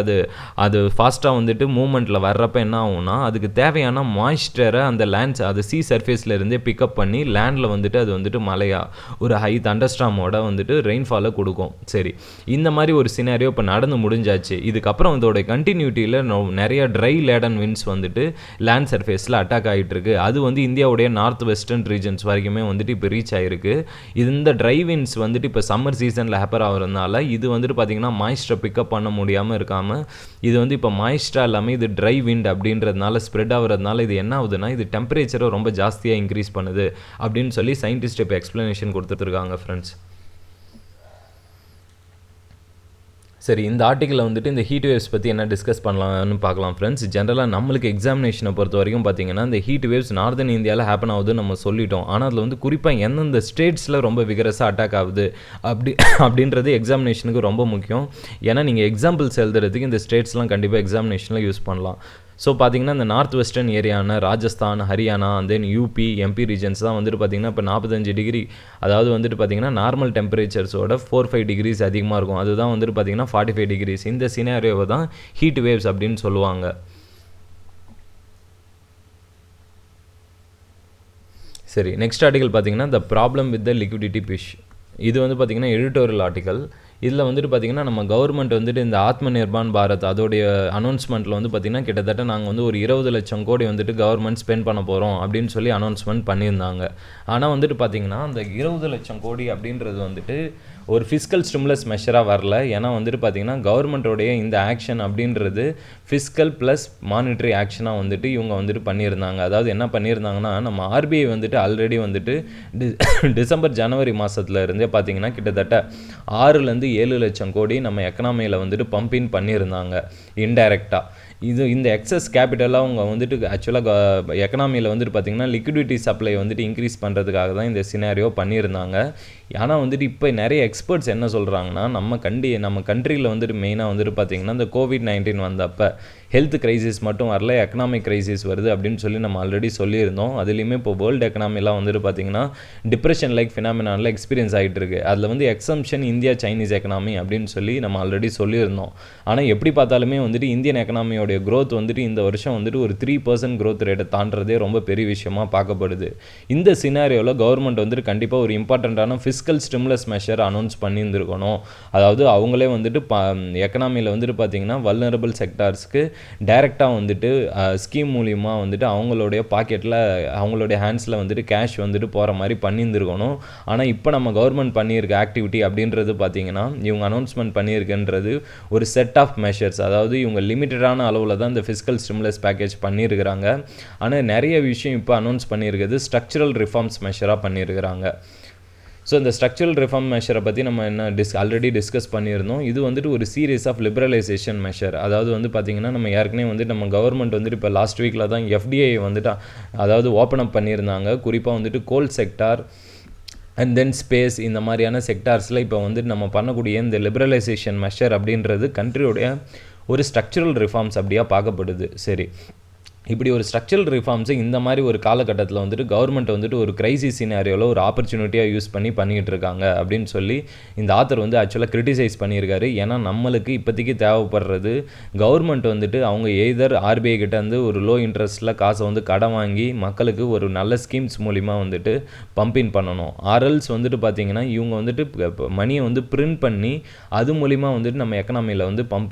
அது ஃபாஸ்ட்டாக வந்துட்டு மூமெண்ட்டில் வர்றப்ப என்ன ஆகும்னா, அதுக்கு தேவையான மாய்ஸ்டரை அந்த லேண்ட்ஸ் அது சி சர்ஃபேஸில் இருந்தே பிக்கப் பண்ணி லேண்டில் வந்துட்டு அது வந்துட்டு மழையாக ஒரு ஹை தண்டர்ஸ்டாமோட வந்துட்டு ரெயின்ஃபாலை கொடுக்கும். சரி, இந்த மாதிரி ஒரு சினாரியோ இப்போ நடந்து முடிஞ்சாச்சு. இதுக்கப்புறம் இதோட கண்டினியூட்டியில் நிறைய ட்ரை லேடன் விண்ட்ஸ் வந்துட்டு லேண்ட் சர்ஃபேஸில் அட்டாக் ஆகிட்டு இருக்கு. அது வந்து இந்தியாவுடைய நார்த் வெஸ்டர்ன் ரீஜன்ஸ் வரைக்குமே வந்துட்டு இப்போ ரீச் ஆகிருக்கு. இந்த ட்ரை விண்ட்ஸ் வந்துட்டு இப்போ சம்மர் சீசனில் ஹேப்பர் ஆகிறதுனால இது வந்துட்டு பார்த்திங்கன்னா மாய்ஸ்டரை பிக்கப் பண்ண முடியாமல் இருக்காமல் இது வந்து இப்போ மாய்ஸ்டராக இல்லாமல் இது ட்ரை விண்ட் அப்படின்றதுனால ஸ்ப்ரெட் ஆகிறதுனால இது என்ன ஆகுதுன்னா, இது டெம்பரேச்சரை ரொம்ப ஜாஸ்தியாக இன்க்ரீஸ் பண்ணுது அப்படின்னு சொல்லி சயின்டிஸ்ட் இப்போ எக்ஸ்ப்ளனேஷன் கொடுத்துட்ருக்காங்க ஃப்ரெண்ட்ஸ். சரி, இந்த ஆர்டிக்கில் வந்துட்டு இந்த ஹீட் வேவ்ஸ் பற்றி என்ன டிஸ்கஸ் பண்ணலாம்னு பார்க்கலாம் ஃப்ரெண்ட்ஸ். ஜென்ரலாக நம்மளுக்கு எக்ஸாமினேஷனை பொறுத்த வரைக்கும் பார்த்தீங்கன்னா இந்த ஹீட் வேவ்ஸ் நார்தன் இந்தியாவில் ஹேப்பன் ஆகுதுன்னு நம்ம சொல்லிட்டோம். ஆனால் அதில் வந்து குறிப்பாக எந்தெந்த ஸ்டேட்ஸில் ரொம்ப விகரஸாக அட்டாக் ஆகுது அப்படின்றது எக்ஸாமினேஷனுக்கு ரொம்ப முக்கியம். ஏன்னா நீங்கள் எக்ஸாம்பிள்ஸ் எழுதுறதுக்கு இந்த ஸ்டேட்ஸ்லாம் கண்டிப்பாக எக்ஸாமினேஷனில் யூஸ் பண்ணலாம். ஸோ பார்த்தீங்கன்னா இந்த நார்த் வெஸ்டர்ன் ஏரியான ராஜஸ்தான், ஹரியானா, தென் யூபி, எம்பி ரீஜன்ஸ் தான் வந்துட்டு பார்த்திங்கன்னா இப்போ 45 டிகிரி, அதாவது வந்துட்டு பார்த்திங்கன்னா நார்மல் டெம்பரேச்சர்ஸோட 4-5 டிகிரிஸ் அதிகமாக இருக்கும். அதுதான் வந்துட்டு பார்த்திங்கன்னா 45 டிகிரிஸ். இந்த சினாரியோவை தான் ஹீட் வேவ்ஸ் அப்படின்னு சொல்லுவாங்க. சரி, நெக்ஸ்ட் ஆர்டிகல் பார்த்திங்கன்னா the problem with the liquidity fish. இது வந்து பார்த்திங்கன்னா எடிட்டோரியல் ஆர்டிக்கல். இதில் வந்துட்டு பார்த்திங்கன்னா நம்ம கவர்மெண்ட் வந்துட்டு இந்த ஆத்ம நிர்பான் பாரத் அதோடைய அனௌன்ஸ்மெண்ட்டில் வந்து பார்த்திங்கன்னா கிட்டத்தட்ட நாங்கள் வந்து ஒரு 20 லட்சம் கோடி வந்துட்டு கவர்மெண்ட் ஸ்பெண்ட் பண்ண போகிறோம் அப்படின்னு சொல்லி அனௌன்ஸ்மெண்ட் பண்ணியிருந்தாங்க. ஆனால் வந்துட்டு பார்த்திங்கன்னா அந்த 20 லட்சம் கோடி அப்படின்றது வந்துட்டு ஒரு ஃபிஸ்கல் ஸ்டிமுலஸ் மெஷராக வரல. ஏன்னா வந்துட்டு பார்த்திங்கன்னா கவர்மெண்ட்டோடைய இந்த ஆக்ஷன் அப்படின்றது ஃபிஸ்கல் ப்ளஸ் மானிட்ரி ஆக்ஷனாக வந்துட்டு இவங்க வந்துட்டு பண்ணியிருந்தாங்க. அதாவது என்ன பண்ணியிருந்தாங்கன்னா, நம்ம ஆர்பிஐ வந்துட்டு ஆல்ரெடி வந்துட்டு டிசம்பர் ஜனவரி மாதத்துல இருந்தே பார்த்திங்கன்னா கிட்டத்தட்ட 6-7 லட்சம் கோடி நம்ம எக்கனாமியில் வந்துட்டு பம்பின் பண்ணியிருந்தாங்க இன்டைரக்டாக. இந்த எக்ஸஸ் கேபிட்டலாக அவங்க வந்துட்டு ஆக்சுவலாக எக்கனாமியில் வந்துட்டு பார்த்திங்கன்னா லிக்விடிட்டி சப்ளை வந்துட்டு இன்க்ரீஸ் பண்ணுறதுக்காக தான் இந்த சினாரியோ பண்ணியிருந்தாங்க. ஆனால் வந்துட்டு இப்போ நிறைய எக்ஸ்பர்ட்ஸ் என்ன சொல்கிறாங்கன்னா, நம்ம கண்ட்ரியில் வந்துட்டு மெயினாக வந்துட்டு பார்த்திங்கன்னா இந்த COVID-19 வந்தப்போ ஹெல்த் கிரைசிஸ் மட்டும் வரல, எக்கனாமிக் கிரைசிஸ் வருது அப்படின்னு சொல்லி நம்ம ஆல்ரெடி சொல்லியிருந்தோம். அதுலேயுமே இப்போ வேர்ல்டு எக்கனாமிலாம் வந்துட்டு பார்த்திங்கன்னா டிப்ரெஷன் லைக் ஃபினாமினால எக்ஸ்பீரியன்ஸ் ஆகிட்டு இருக்குது. அதில் வந்து எக்ஸம்ஷன் இந்தியா சைனீஸ் எக்கனாமி அப்படின்னு சொல்லி நம்ம ஆல்ரெடி சொல்லியிருந்தோம். ஆனால் எப்படி பார்த்தாலுமே வந்துட்டு இந்தியன் எக்கனாமியோடைய க்ரோத் வந்துட்டு இந்த வருஷம் வந்துட்டு ஒரு 3% க்ரோத் ரேட்டை தாண்டதே ரொம்ப பெரிய விஷயமாக பார்க்கப்படுது. இந்த சினாரியோவில் கவர்மெண்ட் வந்துட்டு கண்டிப்பாக ஒரு இம்பார்ட்டண்ட்டான ஃபிஸ்கல் ஸ்டிமுலஸ் மெஷர் அனௌன்ஸ் பண்ணியிருந்துருக்கணும். அதாவது அவங்களே வந்துட்டு எக்கனாமியில் வந்துட்டு பார்த்திங்கன்னா வல்னரபிள் செக்டார்ஸ்க்கு டைரெக்டாக வந்துட்டு ஸ்கீம் மூலிமா வந்துட்டு அவங்களுடைய பாக்கெட்டில் அவங்களுடைய ஹேண்ட்ஸில் வந்துட்டு கேஷ் வந்துட்டு போகிற மாதிரி பண்ணியிருந்துருக்கணும். ஆனால் இப்போ நம்ம கவர்மெண்ட் பண்ணியிருக்க ஆக்டிவிட்டி அப்படின்றது பார்த்திங்கன்னா இவங்க அனௌன்ஸ்மெண்ட் பண்ணியிருக்குன்றது ஒரு செட் ஆஃப் மெஷர்ஸ். அதாவது இவங்க லிமிட்டடான அளவில் தான் இந்த ஃபிஸ்கல் ஸ்டிமுலஸ் பேக்கேஜ் பண்ணியிருக்கிறாங்க. ஆனால் நிறைய விஷயம் இப்போ அனௌன்ஸ் பண்ணியிருக்கிறது ஸ்ட்ரக்சரல் ரிஃபார்ம்ஸ் மெஷராக பண்ணியிருக்கிறாங்க. ஸோ இந்த ஸ்ட்ரக்சரல் ரிஃபார்ம் மெஷரை பற்றி நம்ம ஆல்ரெடி டிஸ்கஸ் பண்ணியிருந்தோம். இது வந்துட்டு ஒரு சீரீஸ் ஆஃப் லிபரலைசேஷன் மெஷர். அதாவது வந்து பார்த்திங்கன்னா நம்ம ஏற்கனவே வந்துட்டு நம்ம கவர்மெண்ட் வந்துட்டு இப்போ லாஸ்ட் வீக்கில் தான் எஃப்டிஐ வந்துட்டு அதாவது ஓப்பன் அப் பண்ணியிருந்தாங்க. குறிப்பாக வந்துட்டு கோல் செக்டார் அண்ட் தென் ஸ்பேஸ் இந்த மாதிரியான செக்டார்ஸில் இப்போ வந்துட்டு நம்ம பண்ணக்கூடிய இந்த லிபரலைசேஷன் மெஷர் அப்படின்றது கண்ட்ரியோடைய ஒரு ஸ்ட்ரக்சரல் ரிஃபார்ம்ஸ் அப்படியாக பார்க்கப்படுது. சரி, இப்படி ஒரு ஸ்ட்ரக்சரல் ரிஃபார்ம்ஸை இந்த மாதிரி ஒரு காலகட்டத்தில் வந்துட்டு கவர்மெண்ட் வந்துட்டு ஒரு கிரைசிஸ் சினாரியோவில் ஒரு ஆப்பர்ச்சுனிட்டியாக யூஸ் பண்ணிக்கிட்டு இருக்காங்க அப்படின்னு சொல்லி இந்த ஆத்தர் வந்து ஆக்சுவலாக கிரிட்டிசைஸ் பண்ணியிருக்காரு. ஏன்னா நம்மளுக்கு இப்போதைக்கு தேவைப்படுறது கவர்மெண்ட் வந்துட்டு அவங்க எய்தர் ஆர்பிஐ கிட்ட வந்து ஒரு லோ இன்ட்ரெஸ்ட்டில் காசை வந்து கடன் வாங்கி மக்களுக்கு ஒரு நல்ல ஸ்கீம்ஸ் மூலிமா வந்துட்டு பம்பின் பண்ணணும். ஆர்எல்ஸ் வந்துட்டு பார்த்திங்கன்னா இவங்க வந்துட்டு மணியை வந்து பிரிண்ட் பண்ணி அது மூலிமா வந்துட்டு நம்ம எக்கனாமியில் வந்து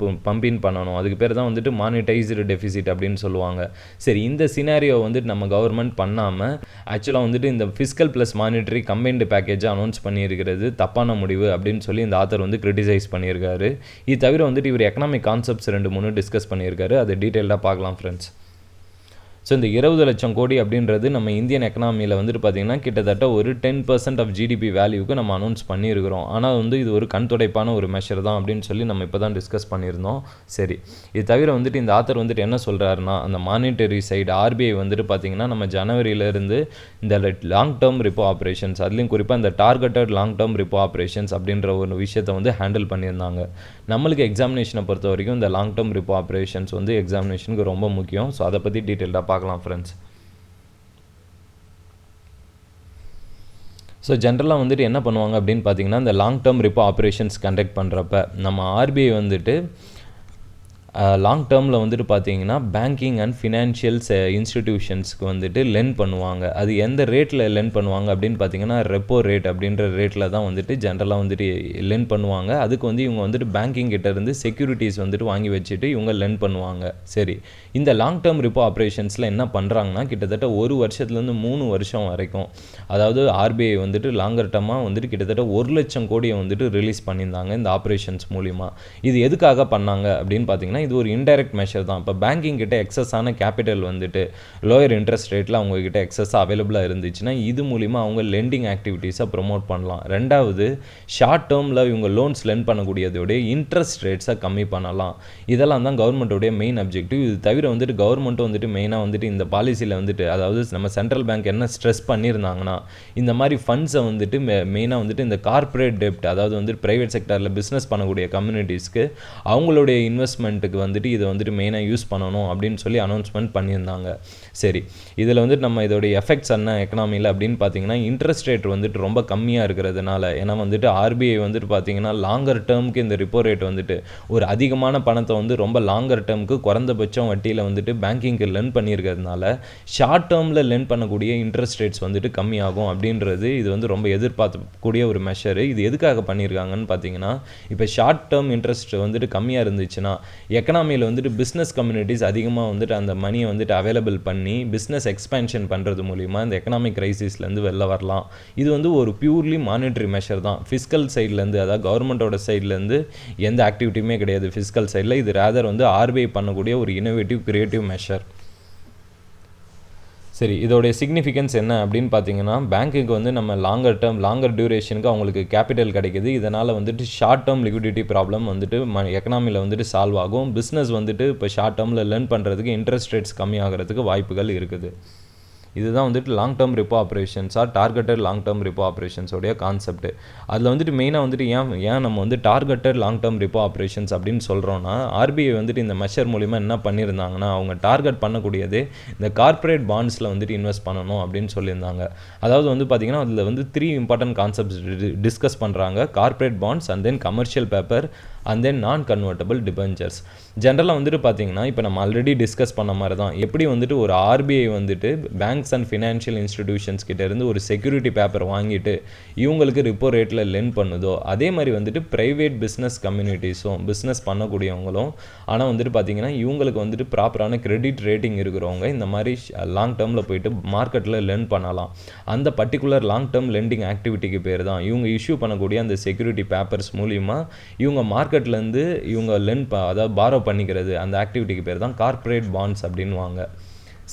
பம்பின் பண்ணணும். அதுக்கு பேர் தான் வந்துட்டு மானிட்டைஸ்டு டெஃபிசிட் அப்படின்னு சொல்லுவாங்க. சரி, இந்த சினாரியோ வந்துட்டு நம்ம கவர்மெண்ட் பண்ணாமல் ஆக்சுவலாக வந்துட்டு இந்த ஃபிஸ்கல் ப்ளஸ் மானிட்டரி கம்பைன்டு பேக்கேஜை அனௌன்ஸ் பண்ணியிருக்கிறது தப்பான முடிவு அப்படின்னு சொல்லி இந்த ஆத்தர் வந்து கிரிட்டிசைஸ் பண்ணியிருக்காரு. இது தவிர வந்துட்டு இவர் எக்கனாமிக் கான்செப்ட்ஸ் 2-3 டிஸ்கஸ் பண்ணியிருக்காரு. அதை டீட்டெயிலாக பார்க்கலாம் ஃப்ரெண்ட்ஸ். ஸோ இந்த 20 லட்சம் கோடி அப்படின்றது நம்ம இந்தியன் எக்கனாமியில் வந்துட்டு பார்த்திங்கன்னா கிட்டத்தட்ட ஒரு 10% ஆஃப் ஜிடிபி வேல்யூக்கு நம்ம அனௌன்ஸ் பண்ணியிருக்கிறோம். ஆனால் வந்து இது ஒரு கண் துடைப்பான ஒரு மெஷர் தான் அப்படின்னு சொல்லி நம்ம இப்போ தான் டிஸ்கஸ் பண்ணியிருந்தோம். சரி, இது தவிர வந்துட்டு இந்த ஆத்தர் வந்துட்டு என்ன சொல்கிறாருன்னா அந்த மானிட்டரி சைடு ஆர்பிஐ வந்துட்டு பார்த்திங்கன்னா நம்ம ஜனவரியிலேருந்து இந்த லாங் டேர்ம் ரிப்போ ஆப்ரேஷன்ஸ் அதுலேயும் குறிப்பாக இந்த targeted long term repo operations அப்படின்ற ஒரு விஷயத்தை வந்து ஹேண்டில் பண்ணியிருந்தாங்க. நம்மளுக்கு எக்ஸாமினேஷனை பொறுத்த வரைக்கும் இந்த லாங் டேர்ம் ரிப்போ ஆப்ரேஷன்ஸ் வந்து எக்ஸாமினேஷனுக்கு ரொம்ப முக்கியம். ஸோ அதை பற்றி டீட்டெயில்டாக பார்க்கலாம் ஃப்ரெண்ட்ஸ். ஸோ ஜென்ரலாக வந்துட்டு என்ன பண்ணுவாங்க அப்படின்னு பார்த்தீங்கன்னா இந்த long term repo operations conduct பண்ணுறப்ப நம்ம ஆர்பிஐ வந்துட்டு லாங் டேர்மில் வந்துட்டு பார்த்தீங்கன்னா பேங்கிங் அண்ட் ஃபினான்ஷியல் இன்ஸ்டிடியூஷன்ஸ்க்கு வந்துட்டு லென் பண்ணுவாங்க. அது எந்த ரேட்டில் லென் பண்ணுவாங்க அப்படின்னு பார்த்தீங்கன்னா ரெப்போ ரேட் அப்படின்ற ரேட்டில் தான் வந்துட்டு ஜென்ரலாக வந்துட்டு லென் பண்ணுவாங்க. அதுக்கு வந்து இவங்க வந்துட்டு பேங்கிங் கிட்டேருந்து செக்யூரிட்டிஸ் வந்துட்டு வாங்கி வச்சுட்டு இவங்க லென் பண்ணுவாங்க. சரி, இந்த லாங் டேர்ம் ரிப்போ ஆப்ரேஷன்ஸில் என்ன பண்ணுறாங்கன்னா கிட்டத்தட்ட 1 வருஷத்துலேருந்து 3 வருஷம் வரைக்கும் அதாவது ஆர்பிஐ வந்துட்டு லாங்கர் டேர்மாக வந்துட்டு கிட்டத்தட்ட 1 லட்சம் கோடியை வந்துட்டு ரிலீஸ் பண்ணியிருந்தாங்க இந்த ஆப்ரேஷன்ஸ் மூலிமா. இது எதுக்காக பண்ணாங்க அப்படின்னு பார்த்தீங்கன்னா இது ஒரு இன்டைரக்ட் மெஷர் தான். இப்போ பேங்கிங் கிட்ட எக்ஸஸான கேபிட்டல் வந்துட்டு லோயர் இன்ட்ரெஸ்ட் ரேட்டில் அவங்கக்கிட்ட எக்ஸஸாக அவைலபிளாக இருந்துச்சுன்னா இது மூலிமா அவங்க லெண்டிங் ஆக்டிவிட்டீஸை ப்ரொமோட் பண்ணலாம். ரெண்டாவது, ஷார்ட் டேர்மில் இவங்க லோன்ஸ் லெண்ட் பண்ணக்கூடியதோடைய இன்ட்ரெஸ்ட் ரேட்ஸை கம்மி பண்ணலாம். இதெல்லாம் தான் கவர்மெண்ட்டோடைய மெயின் அப்ஜெக்டிவ். இது தவிர வந்துட்டு கவர்மெண்ட்டும் வந்துட்டு மெயினாக வந்துட்டு இந்த பாலிசியில் வந்துட்டு அதாவது நம்ம சென்ட்ரல் பேங்க் என்ன ஸ்ட்ரெஸ் பண்ணியிருந்தாங்கன்னா இந்த மாதிரி ஃபண்ட்ஸை வந்துட்டு மெயினாக வந்துட்டு இந்த கார்ப்பரேட் டெப்ட் அதாவது வந்துட்டு ப்ரைவேட் செக்டரில் பிஸ்னஸ் பண்ணக்கூடிய கம்யூனிட்டிஸ்க்கு அவங்களுடைய இன்வெஸ்ட்மெண்ட்டுக்கு வந்துட்டு இதை வந்துட்டு மெயினாக யூஸ் பண்ணணும் அப்படின்னு சொல்லி அனௌன்ஸ்மெண்ட் பண்ணியிருந்தாங்க. சரி, இதில் வந்துட்டு நம்ம இதோடைய எஃபெக்ட்ஸ் என்ன எக்கனாமியில் அப்படின்னு பார்த்தீங்கன்னா இன்ட்ரெஸ்ட் ரேட் வந்துட்டு ரொம்ப கம்மியாக இருக்கிறதுனால, ஏன்னா வந்துட்டு ஆர்பிஐ வந்துட்டு பார்த்தீங்கன்னா லாங்கர் டேர்முக்கு இந்த ரிப்போ ரேட் வந்துட்டு ஒரு அதிகமான பணத்தை வந்து ரொம்ப லாங்கர் டேர்முக்கு குறைந்தபட்சம் வட்டியில் வந்துட்டு பேங்கிங்க்கு லென் பண்ணியிருக்கிறதுனால ஷார்ட் டேர்மில் லென் பண்ணக்கூடிய இன்ட்ரெஸ்ட் ரேட்ஸ் வந்துட்டு கம்மியாகும் அப்படின்றது இது வந்து ரொம்ப எதிர்பார்க்கக்கூடிய ஒரு மெஷரு. இது எதுக்காக பண்ணியிருக்காங்கன்னு பார்த்தீங்கன்னா இப்போ ஷார்ட் டேர்ம் இன்ட்ரெஸ்ட் வந்துட்டு கம்மியாக இருந்துச்சுன்னா எக்கனாமியில் வந்துட்டு பிஸ்னஸ் கம்யூனிட்டிஸ் அதிகமாக வந்துட்டு அந்த மணியை வந்துட்டு அவைலபிள் பண்ணி பிஸ்னஸ் எக்ஸ்பேன்ஷன் பண்ணுறது மூலிமா இந்த எக்கனாமிக் கிரைசிஸ்லேருந்து வெளில வரலாம். இது வந்து ஒரு பியூர்லி மானிட்டரி மெஷர் தான். ஃபிஸ்கல் சைட்லேருந்து அதாவது கவர்மெண்ட்டோட சைட்லேருந்து எந்த ஆக்டிவிட்டியுமே கிடையாது ஃபிஸ்கல் சைடில். இது ரேதர் வந்து ஆர்பிஐ பண்ணக்கூடிய ஒரு இனோவேட்டிவ் கிரியேட்டிவ் மெஷர். சரி, இதோடைய சிக்னிஃபிகன்ஸ் என்ன அப்படின்னு பார்த்தீங்கன்னா பேங்க்குக்கு வந்து நம்ம லாங்கர் டியூரேஷனுக்கு அவங்களுக்கு கேபிட்டல் கிடைக்கிது. இதனால் வந்துட்டு ஷார்ட் டேர்ம் லிக்விடிட்டி ப்ராப்ளம் வந்துட்டு எக்கனாமியில் வந்துட்டு சால்வ் ஆகும். பிஸ்னஸ் வந்துட்டு இப்போ ஷார்ட் டேர்மில் லெர்ன் பண்ணுறதுக்கு இன்ட்ரெஸ்ட் ரேட்ஸ் கம்மியாகிறதுக்கு வாய்ப்புகள் இருக்குது. இதுதான் வந்துட்டு long term repo operations or targeted long term repo ஆப்ரேஷன்ஸோடைய கான்செப்ட். அதில் வந்துட்டு மெயினாக வந்துட்டு ஏன் நம்ம வந்து targeted long term repo operations அப்படின்னு சொல்கிறோன்னா, ஆர்பிஐ வந்துட்டு இந்த மெஷர் மூலிமா என்ன பண்ணியிருந்தாங்கன்னா, அவங்க டார்கெட் பண்ணக்கூடியது இந்த கார்ப்பரேட் பாண்ட்ஸில் வந்துட்டு இன்வெஸ்ட் பண்ணணும் அப்படின்னு சொல்லியிருந்தாங்க. அதாவது வந்து பார்த்திங்கன்னா அதில் வந்து 3 இம்பார்ட்டன்ட் கான்செப்ட்ஸ் டிஸ்கஸ் பண்ணுறாங்க. Corporate bonds and then commercial paper and then non convertible debentures. ஜென்ரலாக வந்துட்டு பார்த்தீங்கன்னா இப்போ நம்ம ஆல்ரெடி டிஸ்கஸ் பண்ண மாதிரி தான், எப்படி வந்துட்டு ஒரு ஆர்பிஐ வந்துட்டு பேங்க்ஸ் அண்ட் ஃபினான்ஷியல் இன்ஸ்டிடியூஷன்ஸ் கிட்டேருந்து ஒரு செக்யூரிட்டி பேப்பர் வாங்கிட்டு இவங்களுக்கு ரிப்போ ரேட்டில் லென் பண்ணுதோ, அதே மாதிரி வந்துட்டு ப்ரைவேட் பிஸ்னஸ் கம்யூனிட்டிஸும் பிஸ்னஸ் பண்ணக்கூடியவங்களும் ஆனால் வந்துட்டு பார்த்தீங்கன்னா இவங்களுக்கு வந்துட்டு ப்ராப்பரான கிரெடிட் ரேட்டிங் இருக்கிறவங்க இந்த மாதிரி லாங் டேர்மில் போயிட்டு மார்க்கெட்டில் லென் பண்ணலாம். அந்த பர்டிகுலர் லாங் டேர்ம் லெண்டிங் ஆக்டிவிட்டிக்கு பேர் தான் இவங்க இஷ்யூ பண்ணக்கூடிய அந்த செக்யூரிட்டி பேப்பர்ஸ் மூலிமா இவங்க மார்க்கெட்லேருந்து இவங்க அதாவது பாரோ பண்ணிக்கிறது, அந்த ஆக்டிவிட்டிக்கு பேர் தான் கார்ப்பரேட் பாண்ட்ஸ் அப்படின்வாங்க.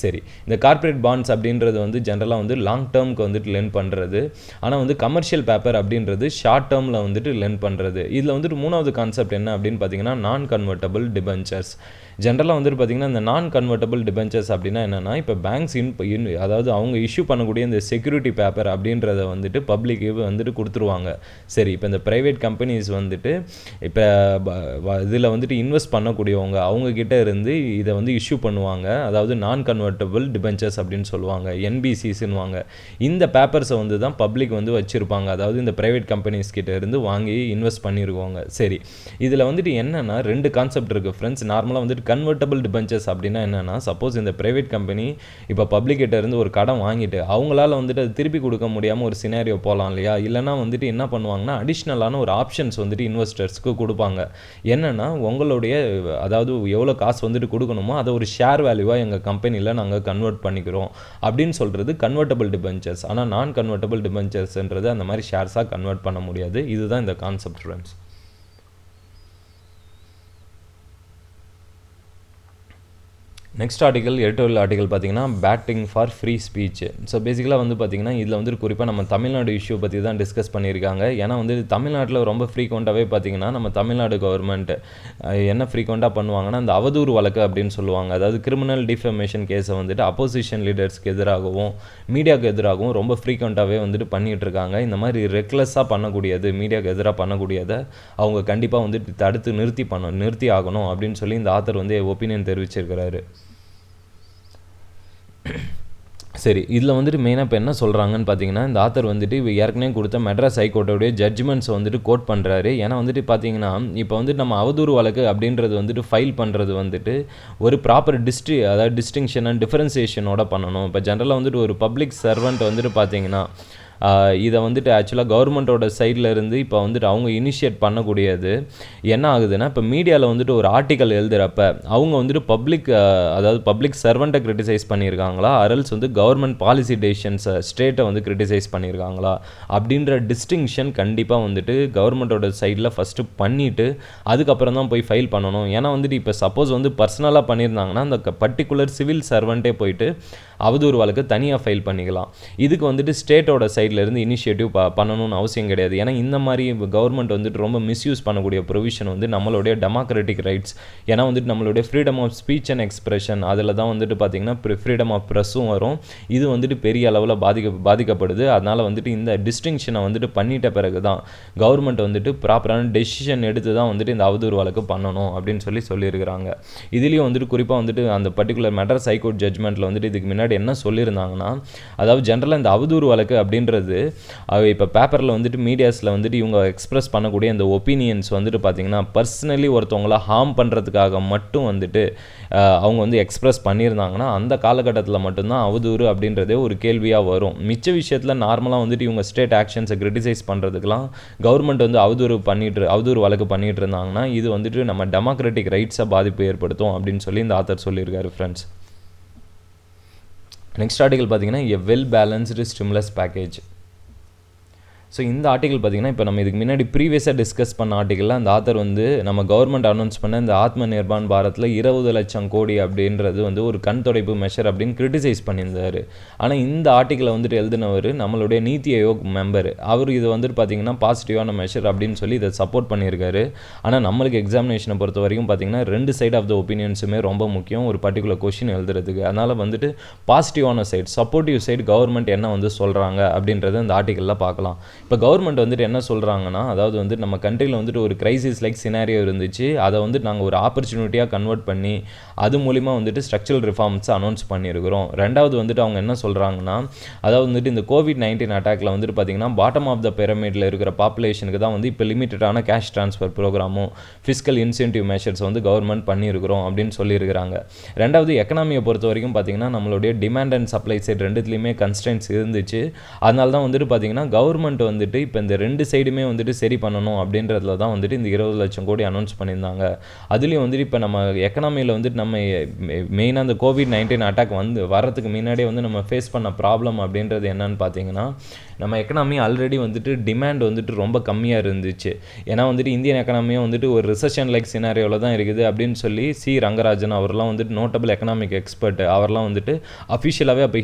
சரி, இந்த கார்ப்பரேட் பாண்ட்ஸ் அப்படின்றது வந்து ஜென்ரலாக வந்து லாங் டேர்முக்கு வந்துட்டு லென் பண்ணுறது. ஆனால் வந்து கமர்ஷியல் பேப்பர் அப்படின்றது ஷார்ட் டேர்மில் வந்துட்டு லென் பண்ணுறது. இதில் வந்துட்டு மூணாவது கான்செப்ட் என்ன அப்படின்னு பார்த்தீங்கன்னா நான் கன்வெர்ட்டபிள் டிபென்ச்சர்ஸ். ஜென்ரலாக வந்துட்டு பார்த்திங்கன்னா இந்த நான் கன்வெர்ட்டபிள் டிபென்ச்சர்ஸ் அப்படின்னா என்னென்னா, இப்போ பேங்க்ஸ் அதாவது அவங்க இஷ்யூ பண்ணக்கூடிய இந்த செக்யூரிட்டி பேப்பர் அப்படின்றத வந்துட்டு பப்ளிக்கு வந்துட்டு கொடுத்துருவாங்க. சரி, இப்போ இந்த ப்ரைவேட் கம்பெனிஸ் வந்துட்டு இப்போ இதில் வந்துட்டு இன்வெஸ்ட் பண்ணக்கூடியவங்க அவங்கக்கிட்ட இருந்து இதை வந்து இஷ்யூ பண்ணுவாங்க. அதாவது நான் கன்வெர்ட்டபிள் டிபென்ச்சர்ஸ் அப்படின்னு சொல்லுவாங்க, என்பிசிஸ்ன்னுவாங்க. இந்த பேப்பர்ஸை வந்து தான் பப்ளிக் வந்து வச்சுருப்பாங்க. அதாவது இந்த ப்ரைவேட் கம்பெனிஸ் கிட்ட இருந்து வாங்கி இன்வெஸ்ட் பண்ணியிருக்கோங்க. சரி, இதில் வந்துட்டு என்னென்னா 2 கான்செப்ட் இருக்குது ஃப்ரெண்ட்ஸ். நார்மலாக வந்துட்டு கன்வெர்ட்டபிள் டிபென்ச்சர்ஸ் அப்படின்னா என்னென்னா, சப்போஸ் இந்த ப்ரைவேட் கம்பெனி இப்போ பப்ளிக்கிட்ட இருந்து ஒரு கடன் வாங்கிட்டு அவங்களால வந்துட்டு அது திருப்பி கொடுக்க முடியாமல் ஒரு சினாரியோ போகலாம் இல்லையா, இல்லைனா வந்துட்டு என்ன பண்ணுவாங்கன்னா அடிஷ்னலான ஒரு ஆப்ஷன்ஸ் வந்துட்டு இன்வெஸ்டர்ஸ்க்கு கொடுப்பாங்க. என்னென்னா உங்களுடைய அதாவது எவ்வளோ காசு வந்துட்டு கொடுக்கணுமோ அதை ஒரு ஷேர் வேல்யூவாக எங்கள் கம்பெனியில் நாங்கள் கன்வெர்ட் பண்ணிக்கிறோம் அப்படின்னு சொல்கிறது கன்வெர்ட்டபிள் டிபென்ச்சர்ஸ். ஆனால் நான் கன்வெர்ட்டபிள் டிபென்ச்சர்ஸ்ன்றது அந்த மாதிரி ஷேர்ஸாக கன்வெர்ட் பண்ண முடியாது. இதுதான் இந்த concept friends. Next article editorial article பார்த்தீங்கன்னா batting for free speech. So பேசிக்கலாக வந்து பார்த்திங்கன்னா இதில் வந்து குறிப்பாக நம்ம தமிழ்நாடு இஷ்யூ பற்றி தான் டிஸ்கஸ் பண்ணியிருக்காங்க. ஏன்னா வந்து தமிழ்நாட்டில் ரொம்ப ஃப்ரீக்வெண்ட்டாகவே பார்த்திங்கன்னா நம்ம தமிழ்நாடு கவர்மெண்ட் என்ன ஃப்ரீக்வெண்ட்டாக பண்ணுவாங்கன்னா இந்த அவதூறு வழக்கு அப்படின்னு சொல்லுவாங்க. அதாவது கிரிமினல் டிஃபமேஷன் கேஸை வந்துட்டு அப்போசிஷன் லீடர்ஸ்க்கு எதிராகவும் மீடியாவுக்கு எதிராகவும் ரொம்ப ஃப்ரீக்வெண்ட்டாகவே வந்துட்டு பண்ணிகிட்டு இருக்காங்க. இந்த மாதிரி ரெக்லெஸ்ஸாக பண்ணக்கூடியது, மீடியாவுக்கு எதிராக பண்ணக்கூடியதை அவங்க கண்டிப்பாக வந்துட்டு தடுத்து நிறுத்தி ஆகணும் அப்படின்னு சொல்லி இந்த ஆத்தர் வந்து ஒப்பீனியன் தெரிவிச்சிருக்கிறாரு. சரி, இதில் வந்துட்டு மெயினாக இப்போ என்ன சொல்கிறாங்கன்னு பார்த்தீங்கன்னா, இந்த ஆத்தர் வந்துட்டு ஏற்கனவே கொடுத்த மெட்ராஸ் ஹைகோர்ட்டோடைய ஜட்ஜ்மெண்ட்ஸை வந்துட்டு கோட் பண்ணுறாரு. ஏன்னா வந்துட்டு பார்த்தீங்கன்னா இப்போ வந்துட்டு நம்ம அவதூறு வழக்கு அப்படின்றது வந்துட்டு ஃபைல் பண்ணுறது வந்துட்டு ஒரு ப்ராப்பர் அதாவது டிஸ்டிங்ஷன் அண்ட் டிஃபரன்சியேஷனோட பண்ணணும். இப்போ ஜென்ரலாக வந்துட்டு ஒரு பப்ளிக் சர்வெண்ட் வந்துட்டு பார்த்தீங்கன்னா இதை வந்துட்டு ஆக்சுவலாக கவர்மெண்ட்டோட சைடில் இருந்து இப்போ வந்துட்டு அவங்க இனிஷியேட் பண்ணக்கூடியது என்ன ஆகுதுன்னா, இப்போ மீடியாவில் வந்துட்டு ஒரு ஆர்டிக்கல் எழுதுகிறப்ப அவங்க வந்துட்டு அதாவது பப்ளிக் சர்வெண்ட்டை கிரிட்டிசைஸ் பண்ணியிருக்காங்களா, அரல்ஸ் வந்து கவர்மெண்ட் பாலிசி டெசிஷன்ஸை ஸ்டேட்டை வந்து கிரிட்டிசைஸ் பண்ணியிருக்காங்களா அப்படின்ற டிஸ்டிங்ஷன் கண்டிப்பாக வந்துட்டு கவர்மெண்ட்டோட சைடில் ஃபஸ்ட்டு பண்ணிவிட்டு அதுக்கப்புறம் தான் போய் ஃபைல் பண்ணணும். ஏன்னா வந்துட்டு இப்போ சப்போஸ் வந்து பர்சனலாக பண்ணியிருந்தாங்கன்னா அந்த பர்டிகுலர் சிவில் சர்வெண்ட்டே போயிட்டு அவதூறு வழக்கு தனியாக ஃபைல் பண்ணிக்கலாம். இதுக்கு வந்துட்டு ஸ்டேட்டோட சைட்லேருந்து இனிஷியேட்டிவ் பண்ணணும்னு அவசியம் கிடையாது. ஏன்னா இந்த மாதிரி கவர்மெண்ட் வந்துட்டு ரொம்ப மிஸ்யூஸ் பண்ணக்கூடிய ப்ரொவிஷன் வந்து நம்மளுடைய டெமோக்ராட்டிக் ரைட்ஸ். ஏன்னா வந்துட்டு நம்மளுடைய freedom of speech and expression அதில் தான் வந்துட்டு பார்த்திங்கன்னா ஃப்ரீடம் ஆஃப் ப்ரெஸ்ஸும் வரும். இது வந்துட்டு பெரிய அளவில் பாதிக்கப்படுது. அதனால் வந்துட்டு இந்த டிஸ்டிங்ஷனை வந்துட்டு பண்ணிட்ட பிறகு தான் கவர்மெண்ட் வந்துட்டு ப்ராப்பரான டெசிஷன் எடுத்து தான் வந்துட்டு இந்த அவதூறு வழக்கு பண்ணணும் அப்படின்னு சொல்லியிருக்கிறாங்க. இதுலேயும் வந்துட்டு குறிப்பாக வந்துட்டு அந்த பர்டிகுலர் மெட்ராஸ் ஹைகோர்ட் ஜட்ஜ்மெண்ட்டில் வந்துட்டு இதுக்கு முன்னாடி என்ன சொல்லியிருந்தாங்கன்னா, அதாவது ஜென்ரலாக இந்த அவதூறு வழக்கு அப்படின்றது இப்போ பேப்பரில் வந்துட்டு மீடியாஸில் வந்துட்டு இவங்க எக்ஸ்பிரஸ் பண்ணக்கூடிய இந்த ஒப்பீனியன்ஸ் வந்துட்டு பார்த்திங்கன்னா பர்சனலி ஒருத்தவங்கள ஹார்ம் பண்ணுறதுக்காக மட்டும் வந்துட்டு அவங்க வந்து எக்ஸ்பிரஸ் பண்ணியிருந்தாங்கன்னா அந்த காலகட்டத்தில் மட்டும்தான் அவதூறு அப்படின்றதே ஒரு கேள்வியாக வரும். மிச்ச விஷயத்தில் நார்மலாக வந்துட்டு இவங்க ஸ்டேட் ஆக்ஷன்ஸை கிரிட்டிசைஸ் பண்ணுறதுக்கெலாம் கவர்மெண்ட் வந்து அவதூறு வழக்கு பண்ணிகிட்டு இருந்தாங்கன்னா இது வந்துட்டு நம்ம டெமோக்ராட்டிக் ரைட்ஸை பாதிப்பு ஏற்படுத்தும் அப்படின்னு சொல்லி இந்த ஆத்தர் சொல்லியிருக்காரு ஃப்ரெண்ட்ஸ். நெக்ஸ்ட் ஆர்டிகல் பார்த்தீங்கன்னா a well balanced stimulus package. So இந்த ஆர்டிகல் பார்த்திங்கன்னா இப்போ நம்ம இதுக்கு முன்னாடி ப்ரீவியஸாக டிஸ்கஸ் பண்ண ஆர்டிக்கலில் அந்த ஆத்தர் வந்து நம்ம கவர்மெண்ட் அனௌன்ஸ் பண்ண இந்த ஆத்ம நிர்பான் பாரத்தில் 20 லட்சம் கோடி அப்படின்றது வந்து ஒரு கண் துடைப்பு மெஷர் அப்படின்னு கிரிட்டிசைஸ் பண்ணியிருந்தார். ஆனால் இந்த ஆர்டிக்கலை வந்துட்டு எழுதினவர் நம்மளுடைய நீத்தி ஆயோக் மெம்பர். அவர் இது வந்துட்டு பார்த்திங்கன்னா பாசிட்டிவான மெஷர் அப்படின்னு சொல்லி இதை சப்போர்ட் பண்ணியிருக்காரு. ஆனால் நம்மளுக்கு எக்ஸாமினேஷனை பொறுத்த வரைக்கும் பார்த்திங்கன்னா 2 சைட் ஆஃப் த ஒப்பீனியன்ஸுமே ரொம்ப முக்கியம் ஒரு பர்டிகுலர் கொஷின் எழுதுறதுக்கு. அதனால் வந்துட்டு பாசிட்டிவான சைட், சப்போர்ட்டிவ் சைடு கவர்மெண்ட் என்ன வந்து சொல்கிறாங்க அப்படின்றத இந்த ஆர்டிக்கலில் பார்க்கலாம். இப்போ கவர்மெண்ட் வந்துட்டு என்ன சொல்கிறாங்கன்னா, அதாவது வந்து நம்ம கண்ட்ரியில் வந்துட்டு ஒரு கிரைசிஸ் லைக் சினாரியோ இருந்துச்சு, அதை வந்து நாங்கள் ஒரு ஆப்பர்ச்சுனிட்டியாக கன்வெர்ட் பண்ணி அது மூலிமா வந்துட்டு ஸ்ட்ரக்சரல் ரிஃபார்ம்ஸ் அனௌன்ஸ் பண்ணியிருக்கிறோம். ரெண்டாவது வந்துட்டு அவங்க என்ன சொல்கிறாங்கன்னா, அதாவது வந்துட்டு இந்த COVID-19 அட்டாக்ல வந்துட்டு பார்த்திங்கன்னா பாட்டம் ஆஃப் த பிரமிடில் இருக்கிற பாப்புலேஷனுக்கு தான் வந்து இப்போ லிமிட்டடான கேஷ் ட்ரான்ஸ்ஃபர் ப்ரோக்ராமும் ஃபிஸ்கல் இன்சென்டிவ் மெஷர்ஸ் வந்து கவர்மெண்ட் பண்ணியிருக்கிறோம் அப்படின்னு சொல்லியிருக்கிறாங்க. ரெண்டாவது எக்கனாமியை பொறுத்த வரைக்கும் பார்த்திங்கன்னா நம்மளுடைய டிமாண்ட் அண்ட் சப்ளை சைடு ரெண்டுத்துலேயுமே கன்ஸ்டன்ட்ஸ் இருந்துச்சு. அதனால தான் வந்துட்டு பார்த்திங்கன்னா கவர்மெண்ட் வந்துட்டு இப்போ இந்த 2 சைடுமே வந்துட்டு சரி பண்ணணும் அப்படின்றதுல தான் வந்துட்டு இந்த 20 லட்சம் கோடி அனௌன்ஸ் பண்ணியிருந்தாங்க. அதுலேயும் வந்துட்டு இப்போ நம்ம எக்கனாமியில் வந்துட்டு நம்ம மெயினாக அந்த COVID-19 அட்டாக் வரதுக்கு முன்னாடியே வந்து நம்ம ஃபேஸ் பண்ண ப்ராப்ளம் அப்படின்றது என்னன்னு பார்த்தீங்கன்னா, நம்ம எக்கனாமி ஆல்ரெடி வந்துட்டு டிமாண்ட் வந்துட்டு ரொம்ப கம்மியாக இருந்துச்சு. ஏன்னா வந்துட்டு இந்தியன் எக்கனாமியும் வந்துட்டு ஒரு ரிசெஷன் லைக் சினாரியோவில் தான் இருக்குது அப்படின்னு சொல்லி ரங்கராஜன் அவர்லாம் வந்துட்டு நோட்டபிள் எக்கனாமிக் எக்ஸ்பர்ட் அவர்லாம் வந்துட்டு அஃபிஷியலாகவே அப்போ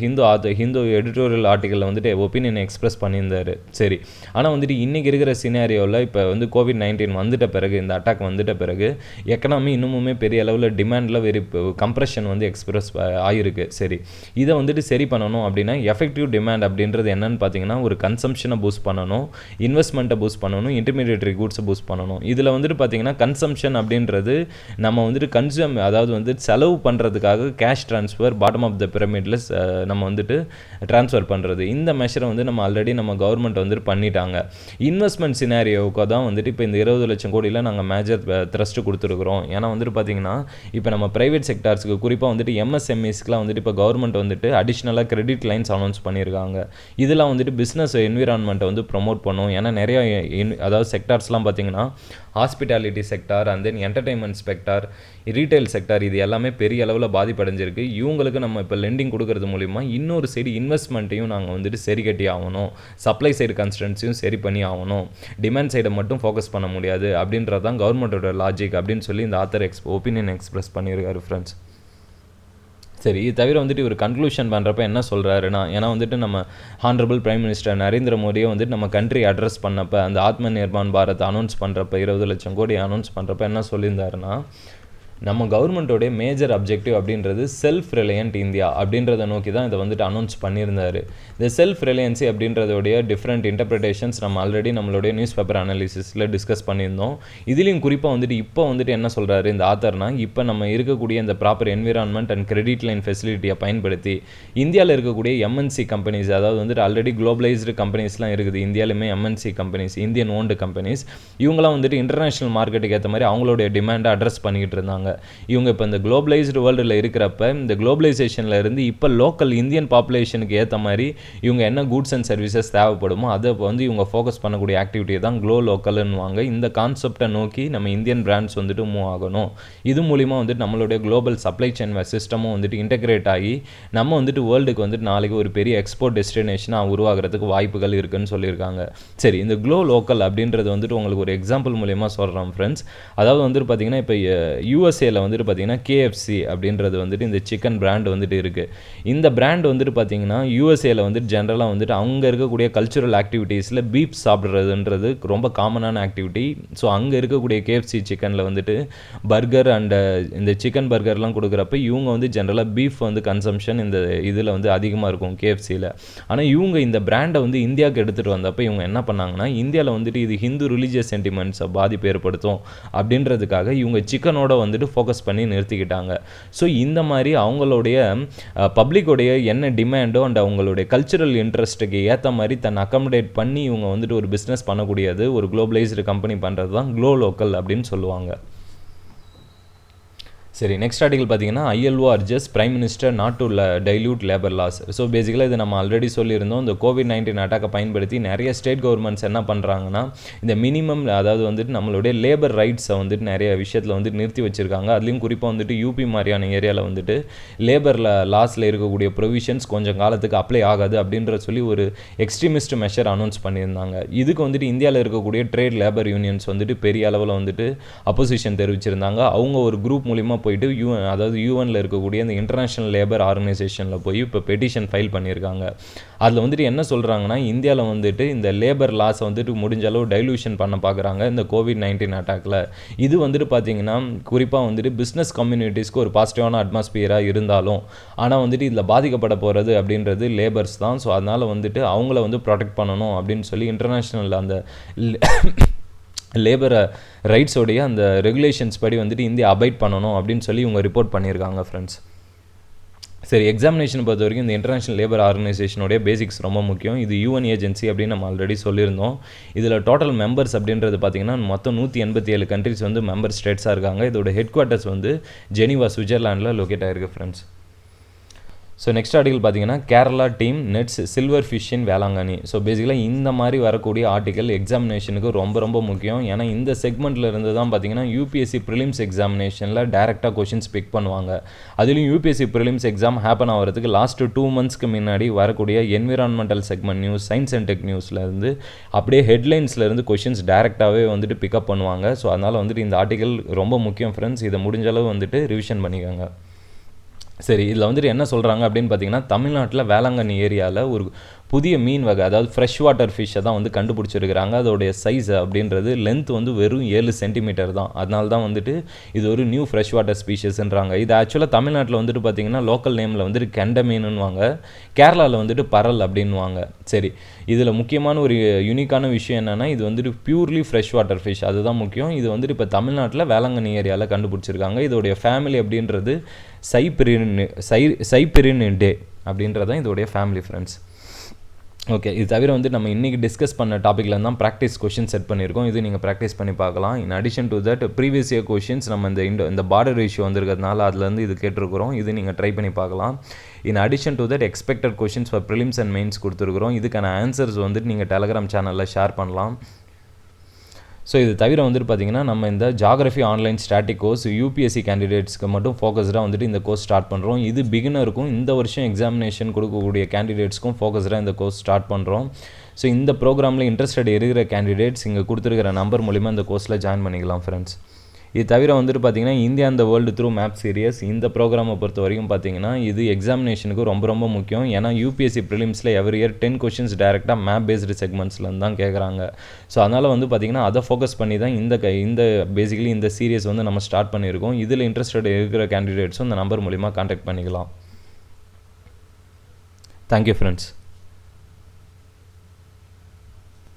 ஹிந்து எடிட்டோரியல் ஆர்டிக்கலில் வந்துட்டு ஒப்பீனியன் எக்ஸ்பிரஸ் பண்ணியிருந்தார். சரி, ஆனால் வந்துட்டு இன்றைக்கி இருக்கிற சினாரியோவில் இப்போ வந்து COVID-19 வந்துட்ட பிறகு, இந்த அட்டாக் வந்துட்ட பிறகு எக்கனாமி இன்னுமுமே பெரிய அளவில் டிமாண்டில் வெரி கம்ப்ரெஷன் வந்து எக்ஸ்பிரஸ் ஆகிருக்கு. சரி, இதை வந்துட்டு சரி பண்ணணும் அப்படின்னா எஃபெக்டிவ் டிமாண்ட் அப்படின்றது என்னன்னு பார்த்தீங்கன்னா ஒரு கன்சம்ஷனை பூஸ்ட் பண்ணணும், இன்வெஸ்ட்மெண்ட்டை பூஸ்ட் பண்ணணும், இன்டர்மீடியேட்டரி கூட்ஸை பூஸ்ட் பண்ணணும். இதில் வந்துட்டு பார்த்தீங்கன்னா கன்சம்ஷன் அப்படின்றது நம்ம வந்துட்டு அதாவது வந்து செலவு பண்ணுறதுக்காக cash transfer bottom of the பிரமிடில் நம்ம வந்துட்டு ட்ரான்ஸ்ஃபர் பண்ணுறது. இந்த மெஷரை வந்து நம்ம ஆல்ரெடி நம்ம கவர்மெண்ட் வந்துட்டு பண்ணிட்டாங்க. இன்வெஸ்ட்மெண்ட் சினாரியோவுக்கு தான் வந்துட்டு இப்போ இந்த 20 லட்சம் கோடியில் நாங்கள் மேஜர் த்ரஸ்ட்டு கொடுத்துருக்குறோம். ஏன்னா வந்துட்டு பார்த்தீங்கன்னா இப்போ நம்ம ப்ரைவேட் செக்டார்ஸுக்கு குறிப்பாக வந்துட்டு MSMEஸ்க்குலாம் வந்துட்டு இப்போ கவர்மெண்ட் வந்துட்டு அடிஷ்னலாக கிரெடிட் லைன்ஸ் அனௌன்ஸ் பண்ணியிருக்காங்க. இதெல்லாம் வந்துட்டு பிஸ்னஸ் என்விரான்மெண்ட்டை வந்து ப்ரொமோட் பண்ணும். ஏன்னா நிறைய அதாவது செக்டார்ஸ்லாம் பார்த்தீங்கன்னா hospitality sector and then entertainment sector, retail sector, இது எல்லாமே பெரிய அளவில் பாதிப்படைஞ்சிருக்கு. இவங்களுக்கு நம்ம இப்போ லெண்டிங் கொடுக்கறது மூலிமா இன்னொரு சைடு இன்வெஸ்ட்மெண்ட்டையும் நாங்கள் வந்துட்டு சரி கட்டி ஆகணும், சப்ளை சைடு கன்ஸ்டன்ட்ஸையும் சரி பண்ணி ஆகணும், டிமாண்ட் சைடை மட்டும் ஃபோக்கஸ் பண்ண முடியாது அப்படின்றது தான் கவர்மெண்ட்டோட லாஜிக் அப்படின்னு சொல்லி இந்த ஆத்தர் ஒப்பீனியன் எக்ஸ்பிரஸ் பண்ணியிருக்காரு ஃப்ரெண்ட்ஸ். சரி, இது தவிர வந்துட்டு ஒரு கன்க்ளூஷன் பண்ணுறப்ப என்ன சொல்கிறாருன்னா, ஏன்னா வந்துட்டு நம்ம ஹானரபிள் பிரைம் மினிஸ்டர் நரேந்திர மோடியை வந்துட்டு நம்ம கண்ட்ரி அட்ரஸ் பண்ணப்போ அந்த ஆத்ம நிர்பான் பாரத் அனௌன்ஸ் பண்ணுறப்ப 20 லட்சம் கோடி அனௌன்ஸ் பண்ணுறப்ப என்ன சொல்லியிருந்தாருன்னா, நம்ம கவர்மெண்ட்டோடைய மேஜர் அப்ஜெக்டிவ் அப்படின்றது செல்ஃப் ரிலையன்ட் இந்தியா அப்படின்றத நோக்கி தான் இதை வந்துட்டு அனௌன்ஸ் பண்ணியிருந்தார். இந்த செல்ஃப் ரிலையன்சி அப்படின்றதோடைய டிஃப்ரெண்ட் இன்டர்பிரிட்டேஷன்ஸ் நம்ம ஆல்ரெடி நம்மளுடைய நியூஸ் பேப்பர் அனாலிசிஸில் டிஸ்கஸ் பண்ணியிருந்தோம். இதுலேயும் குறிப்பாக வந்துட்டு இப்போ வந்துட்டு என்ன சொல்கிறாரு இந்த ஆத்தர்னா, இப்போ நம்ம இருக்கக்கூடிய இந்த proper environment and credit line ஃபெசிலிட்டியை பயன்படுத்தி இந்தியாவில் இருக்கக்கூடிய MNC கம்பெனிஸ், அதாவது வந்துட்டு ஆல்ரெடி குளோபலைஸ்டு கம்பெனிஸ்லாம் இருக்குது இந்தியாவிலுமே, MNC companies, Indian owned companies, இவங்களாம் வந்துட்டு இன்டர்நேஷ்னல் மார்க்கெட்டுக்கு ஏற்ற மாதிரி அவங்களுடைய டிமாண்டை அட்ரஸ் பண்ணிக்கிட்டு இருந்தாங்க. இவங்க இப்போ இந்த குளோபலைஸ்டு வேர்ல்டில் இருக்கிறப்ப இந்த குளோபலைசேஷனில் இருந்து இப்போ லோக்கல் இந்தியன் பாப்புலேஷனுக்கு ஏற்ற மாதிரி இவங்க என்ன கூட்ஸ் அண்ட் சர்வீசஸ் தேவைப்படுமோ அதை வந்து இவங்க ஃபோக்கஸ் பண்ணக்கூடிய ஆக்டிவிட்டியை தான் லோக்கல்னுவாங்க. இந்த கான்செப்டை நோக்கி நம்ம இந்தியன் பிராண்ட்ஸ் வந்துட்டு மூவ் ஆகணும். இது மூலிமா வந்துட்டு நம்மளுடைய குளோபல் சப்ளை செயின் சிஸ்டமும் வந்துட்டு இன்டெகிரேட் ஆகி நம்ம வந்துட்டு வேர்ல்டுக்கு வந்துட்டு நாளைக்கு ஒரு பெரிய எக்ஸ்போர்ட் டெஸ்டினேஷனாக உருவாகிறதுக்கு வாய்ப்புகள் இருக்குன்னு சொல்லியிருக்காங்க. சரி, இந்த லோக்கல் அப்படின்றது வந்துட்டு உங்களுக்கு ஒரு எக்ஸாம்பிள் மூலிமா சொல்கிறோம் ஃப்ரெண்ட்ஸ். அதாவது வந்துட்டு பார்த்தீங்கன்னா இப்போ USA வந்துட்டு பார்த்தீங்கன்னா KFC அப்படின்றது வந்துட்டு இந்த சிக்கன் பிராண்ட் வந்துட்டு இருக்குது. இந்த பிராண்ட் வந்துட்டு பார்த்தீங்கன்னா USA வந்துட்டு ஜென்ரலாக வந்துட்டு அவங்க இருக்கக்கூடிய கல்ச்சுரல் ஆக்டிவிட்டீஸில் பீஃப் சாப்பிட்றதுன்றது ரொம்ப காமனான ஆக்டிவிட்டி. ஸோ அங்கே இருக்கக்கூடிய KFC சிக்கனில் வந்துட்டு பர்கர் அண்ட் இந்த சிக்கன் பர்கர்லாம் கொடுக்குறப்ப இவங்க வந்து ஜென்ரலாக பீஃப் வந்து கன்சம்ஷன் இந்த இதில் வந்து அதிகமாக இருக்கும் KFCயில். ஆனால் இவங்க இந்த பிராண்டை வந்து இந்தியாவுக்கு எடுத்துகிட்டு வந்தப்போ இவங்க என்ன பண்ணாங்கன்னா, இந்தியாவில் வந்துட்டு இது ஹிந்து ரிலீஜியஸ் சென்டிமெண்ட்ஸை பாதிப்பு ஏற்படுத்தும் அப்படின்றதுக்காக இவங்க சிக்கனோட வந்துட்டு ஃபோக்கஸ் பண்ணி நிறுத்திக்கிட்டாங்க. ஸோ இந்த மாதிரி அவங்களுடைய பப்ளிக்கோடைய என்ன டிமாண்டோ அண்ட் அவங்களுடைய கல்ச்சுரல் இன்ட்ரெஸ்ட்டுக்கு ஏற்ற மாதிரி தன்னை அக்கமடேட் பண்ணி இவங்க வந்துட்டு ஒரு பிஸ்னஸ் பண்ணக்கூடியது ஒரு குளோபலைஸ்டு கம்பெனி பண்ணுறது தான் லோக்கல் அப்படின்னு சொல்லுவாங்க. சரி, நெக்ஸ்ட் ஆர்டிகல் பார்த்தீங்கன்னா ILO urges prime minister not to dilute labour laws. So பேசிக்கலாக இது நம்ம ஆல்ரெடி சொல்லியிருந்தோம். இந்த கோவிட்-19 அட்டாக்கை பயன்படுத்தி நிறைய ஸ்டேட் கவர்மெண்ட்ஸ் என்ன பண்ணுறாங்கன்னா, இந்த மினிமம் அதாவது வந்துட்டு நம்மளுடைய லேபர் ரைட்ஸை வந்துட்டு நிறைய விஷயத்தில் வந்துட்டு நிறுத்தி வச்சுருக்காங்க. அதுலேயும் குறிப்பாக வந்துட்டு யூபி மாதிரியான ஏரியாவில் வந்துட்டு லேபரில் லாஸில் இருக்கக்கூடிய ப்ரொவிஷன்ஸ் கொஞ்சம் காலத்துக்கு அப்ளை ஆகாது அப்படின்ற சொல்லி ஒரு எக்ஸ்ட்ரீமிஸ்ட் மெஷர் அனௌன்ஸ் பண்ணியிருந்தாங்க. இதுக்கு வந்துட்டு இந்தியாவில் இருக்கக்கூடிய ட்ரேட் லேபர் யூனியன்ஸ் வந்துட்டு பெரிய அளவில் வந்துட்டு அப்போசிஷன் தெரிவிச்சிருந்தாங்க. அவங்க ஒரு குரூப் மூலிமா போயிட்டு அதாவது யூஎனில் இருக்கக்கூடிய இந்த இன்டர்நேஷ்னல் லேபர் ஆர்கனைசேஷனில் போய் இப்போ பெட்டிஷன் ஃபைல் பண்ணியிருக்காங்க. அதில் வந்துட்டு என்ன சொல்கிறாங்கன்னா, இந்தியாவில் வந்துட்டு இந்த லேபர் லாஸை வந்துட்டு முடிஞ்ச அளவு டைலூஷன் பண்ண பார்க்குறாங்க இந்த கோவிட்-19 அட்டாக்கில். இது வந்துட்டு பார்த்திங்கன்னா குறிப்பாக வந்துட்டு பிஸ்னஸ் கம்யூனிட்டிஸ்க்கு ஒரு பாசிட்டிவான அட்மாஸ்பியராக இருந்தாலும், ஆனால் வந்துட்டு இதில் பாதிக்கப்பட போகிறது அப்படின்றது லேபர்ஸ் தான். ஸோ அதனால் வந்துட்டு அவங்கள வந்து ப்ரொடெக்ட் பண்ணணும் அப்படின்னு சொல்லி இன்டர்நேஷ்னல் அந்த லேபர் ரைட்ஸோடைய அந்த ரெகுலேஷன்ஸ் படி வந்துட்டு இந்தியா அபைட் பண்ணணும் அப்படின்னு சொல்லி இவங்க ரிப்போர்ட் பண்ணியிருக்காங்க ஃப்ரெண்ட்ஸ். சரி, எக்ஸாமினேஷன் பொறுத்த வரைக்கும் இந்த இன்டர்நேஷ்னல் லேபர் ஆர்கனைசேஷனுடைய பேசிக்ஸ் ரொம்ப முக்கியம். இது யூஎன் ஏஜென்சி அப்படின்னு நம்ம ஆல்ரெடி சொல்லியிருந்தோம். இதில் டோட்டல் மெம்பர்ஸ் அப்படின்றது பார்த்திங்கன்னா மொத்தம் 187 கண்ட்ரிஸ் வந்து மெம்பர் ஸ்டேட்ஸாக இருக்காங்க. இதோட ஹெட் குவார்ட்டர்ஸ் வந்து ஜெனீவா சுவிட்சர்லாண்டில் லொக்கேட் ஆகிருக்கு ஃப்ரெண்ட்ஸ். ஸோ நெக்ஸ்ட் ஆர்டிகல் பார்த்தீங்கன்னா Kerala team nets silver fish in Velankanni. So பேசிக்கலாக இந்த மாதிரி வரக்கூடிய ஆர்டிகல் எக்ஸாமினேஷனுக்கு ரொம்ப முக்கியம். ஏன்னா இந்த செக்மெண்ட்டில் இருந்து தான் பார்த்தீங்கன்னா யூபிஎஸ்சி ப்ரிலிம்ஸ் எக்ஸாமினேஷனில் டேரெக்டாக கொஷின்ஸ் பிக் பண்ணுவாங்க. அதுலேயும் யூபிஎஸ்சி ப்ரிலிம்ஸ் எக்ஸாம் ஹேப்பன் ஆகிறதுக்கு லாஸ்ட் 2 monthsக்கு முன்னாடி வரக்கூடிய environmental segment news, science and tech நியூஸ்லேருந்து அப்படியே ஹெட்லைன்ஸ்லேருந்து கொஷின்ஸ் டேரெக்டாகவே வந்துட்டு பிக்கப் பண்ணுவாங்க. ஸோ அதனால் வந்துட்டு இந்த ஆர்டிகல் ரொம்ப முக்கியம் ஃப்ரெண்ட்ஸ். இதை முடிஞ்சளவு வந்துட்டு ரிவிஷன் பண்ணிக்கோங்க. சரி, இதில் வந்துட்டு என்ன சொல்கிறாங்க அப்படின்னு பார்த்தீங்கன்னா, தமிழ்நாட்டில் வேளாங்கண்ணி ஏரியாவில் ஒரு புதிய மீன் வகை அதாவது ஃப்ரெஷ் வாட்டர் ஃபிஷ்ஷை தான் வந்து கண்டுபிடிச்சிருக்கிறாங்க. அதோடைய சைஸ் அப்படின்றது லென்த் வந்து வெறும் 7 சென்டிமீட்டர் தான். அதனால தான் வந்துட்டு இது ஒரு நியூ ஃப்ரெஷ் வாட்டர் ஸ்பீஷஸ்ன்றாங்க. இது ஆக்சுவலாக தமிழ்நாட்டில் வந்துட்டு பார்த்திங்கன்னா லோக்கல் நேமில் வந்துட்டு கெண்டை மீனுன்னுவாங்க, கேரளாவில் வந்துட்டு பரல் அப்படின்வாங்க. சரி, இதில் முக்கியமான ஒரு யூனிக்கான விஷயம் என்னென்னா, இது வந்துட்டு பியூர்லி ஃப்ரெஷ் வாட்டர் ஃபிஷ், அதுதான் முக்கியம். இது வந்துட்டு இப்போ தமிழ்நாட்டில் வேளாங்கண்ணி ஏரியாவில் கண்டுபிடிச்சிருக்காங்க. இதோடைய ஃபேமிலி அப்படின்றது சைபிரினிடே அப்படின்றதான் இதோடைய ஃபேமிலி ஃப்ரெண்ட்ஸ். ஓகே, இது தவிர வந்து நம்ம இன்றைக்கி டிஸ்கஸ் பண்ண டாப்பிக்கில் தான் ப்ராக்டிஸ் கொஷின் செட் பண்ணியிருக்கோம். இது நீங்கள் ப்ராக்டிஸ் பண்ணி பார்க்கலாம். In addition to that previous year questions நம்ம இந்த பார்டர் இஷ்யூ வந்திருக்கிறதுனால அதுலேருந்து இது கேட்டிருக்கிறோம். இது நீங்கள் ட்ரை பண்ணி பார்க்கலாம். In addition to that expected questions for prelims and mains கொடுத்துருக்குறோம். இதுக்கான ஆன்சர்ஸ் வந்துட்டு நீங்கள் டெலகிராம் சேனலில் ஷேர் பண்ணலாம். ஸோ இது தவிர வந்துட்டு பார்த்திங்கன்னா நம்ம இந்த geography online static course UPSC கேண்டிடேட்ஸ்க்கு மட்டும் ஃபோக்கஸ்டாக வந்துட்டு இந்த கோர்ஸ் ஸ்டார்ட் பண்ணுறோம். இது பிகினருக்கும் இந்த வருஷம் எக்ஸாமினேஷன் கொடுக்கக்கூடிய கேண்டிடேட்ஸ்க்கும் ஃபோக்கஸ்டாக இந்த கோர்ஸ் ஸ்டார்ட் பண்ணுறோம். ஸோ இந்த ப்ரோக்ராமில் இன்ட்ரெஸ்டட் இருக்கிற கேண்டிடேட்ஸ் இங்கே கொடுத்துருக்கிற நம்பர் மூலிமா இந்த கோர்ஸில் ஜாயின் பண்ணிக்கலாம் ஃப்ரெண்ட்ஸ். இது தவிர வந்துட்டு பார்த்திங்கன்னா இந்தியா அந்த வேர்ல்டு த்ரூ மேப் சீரியஸ் இந்த ப்ரோக்ராமை பொறுத்த வரைக்கும் பார்த்திங்கன்னா இது எக்ஸாமினேஷனுக்கு ரொம்ப முக்கியம். ஏன்னா யூபிஎஸ்சி ப்ரிலிம்ஸில் எவ்ரி இயர் 10 கொஷின்ஸ் டேரெக்டாக மேப் பேஸ்டு செக்மெண்ட்ஸ்லேருந்து தான் கேட்குறாங்க. ஸோ அதனால் வந்து பார்த்திங்கன்னா அதை ஃபோக்கஸ் பண்ணி தான் இந்த பேசிக்கலி இந்த சீரியஸ் வந்து நம்ம ஸ்டார்ட் பண்ணியிருக்கோம். இதில் இன்ட்ரெஸ்டட் இருக்கிற கேண்டிடேட்ஸும் இந்த நம்பர் மூலிமா கான்டாக்ட் பண்ணிக்கலாம். Thank you friends.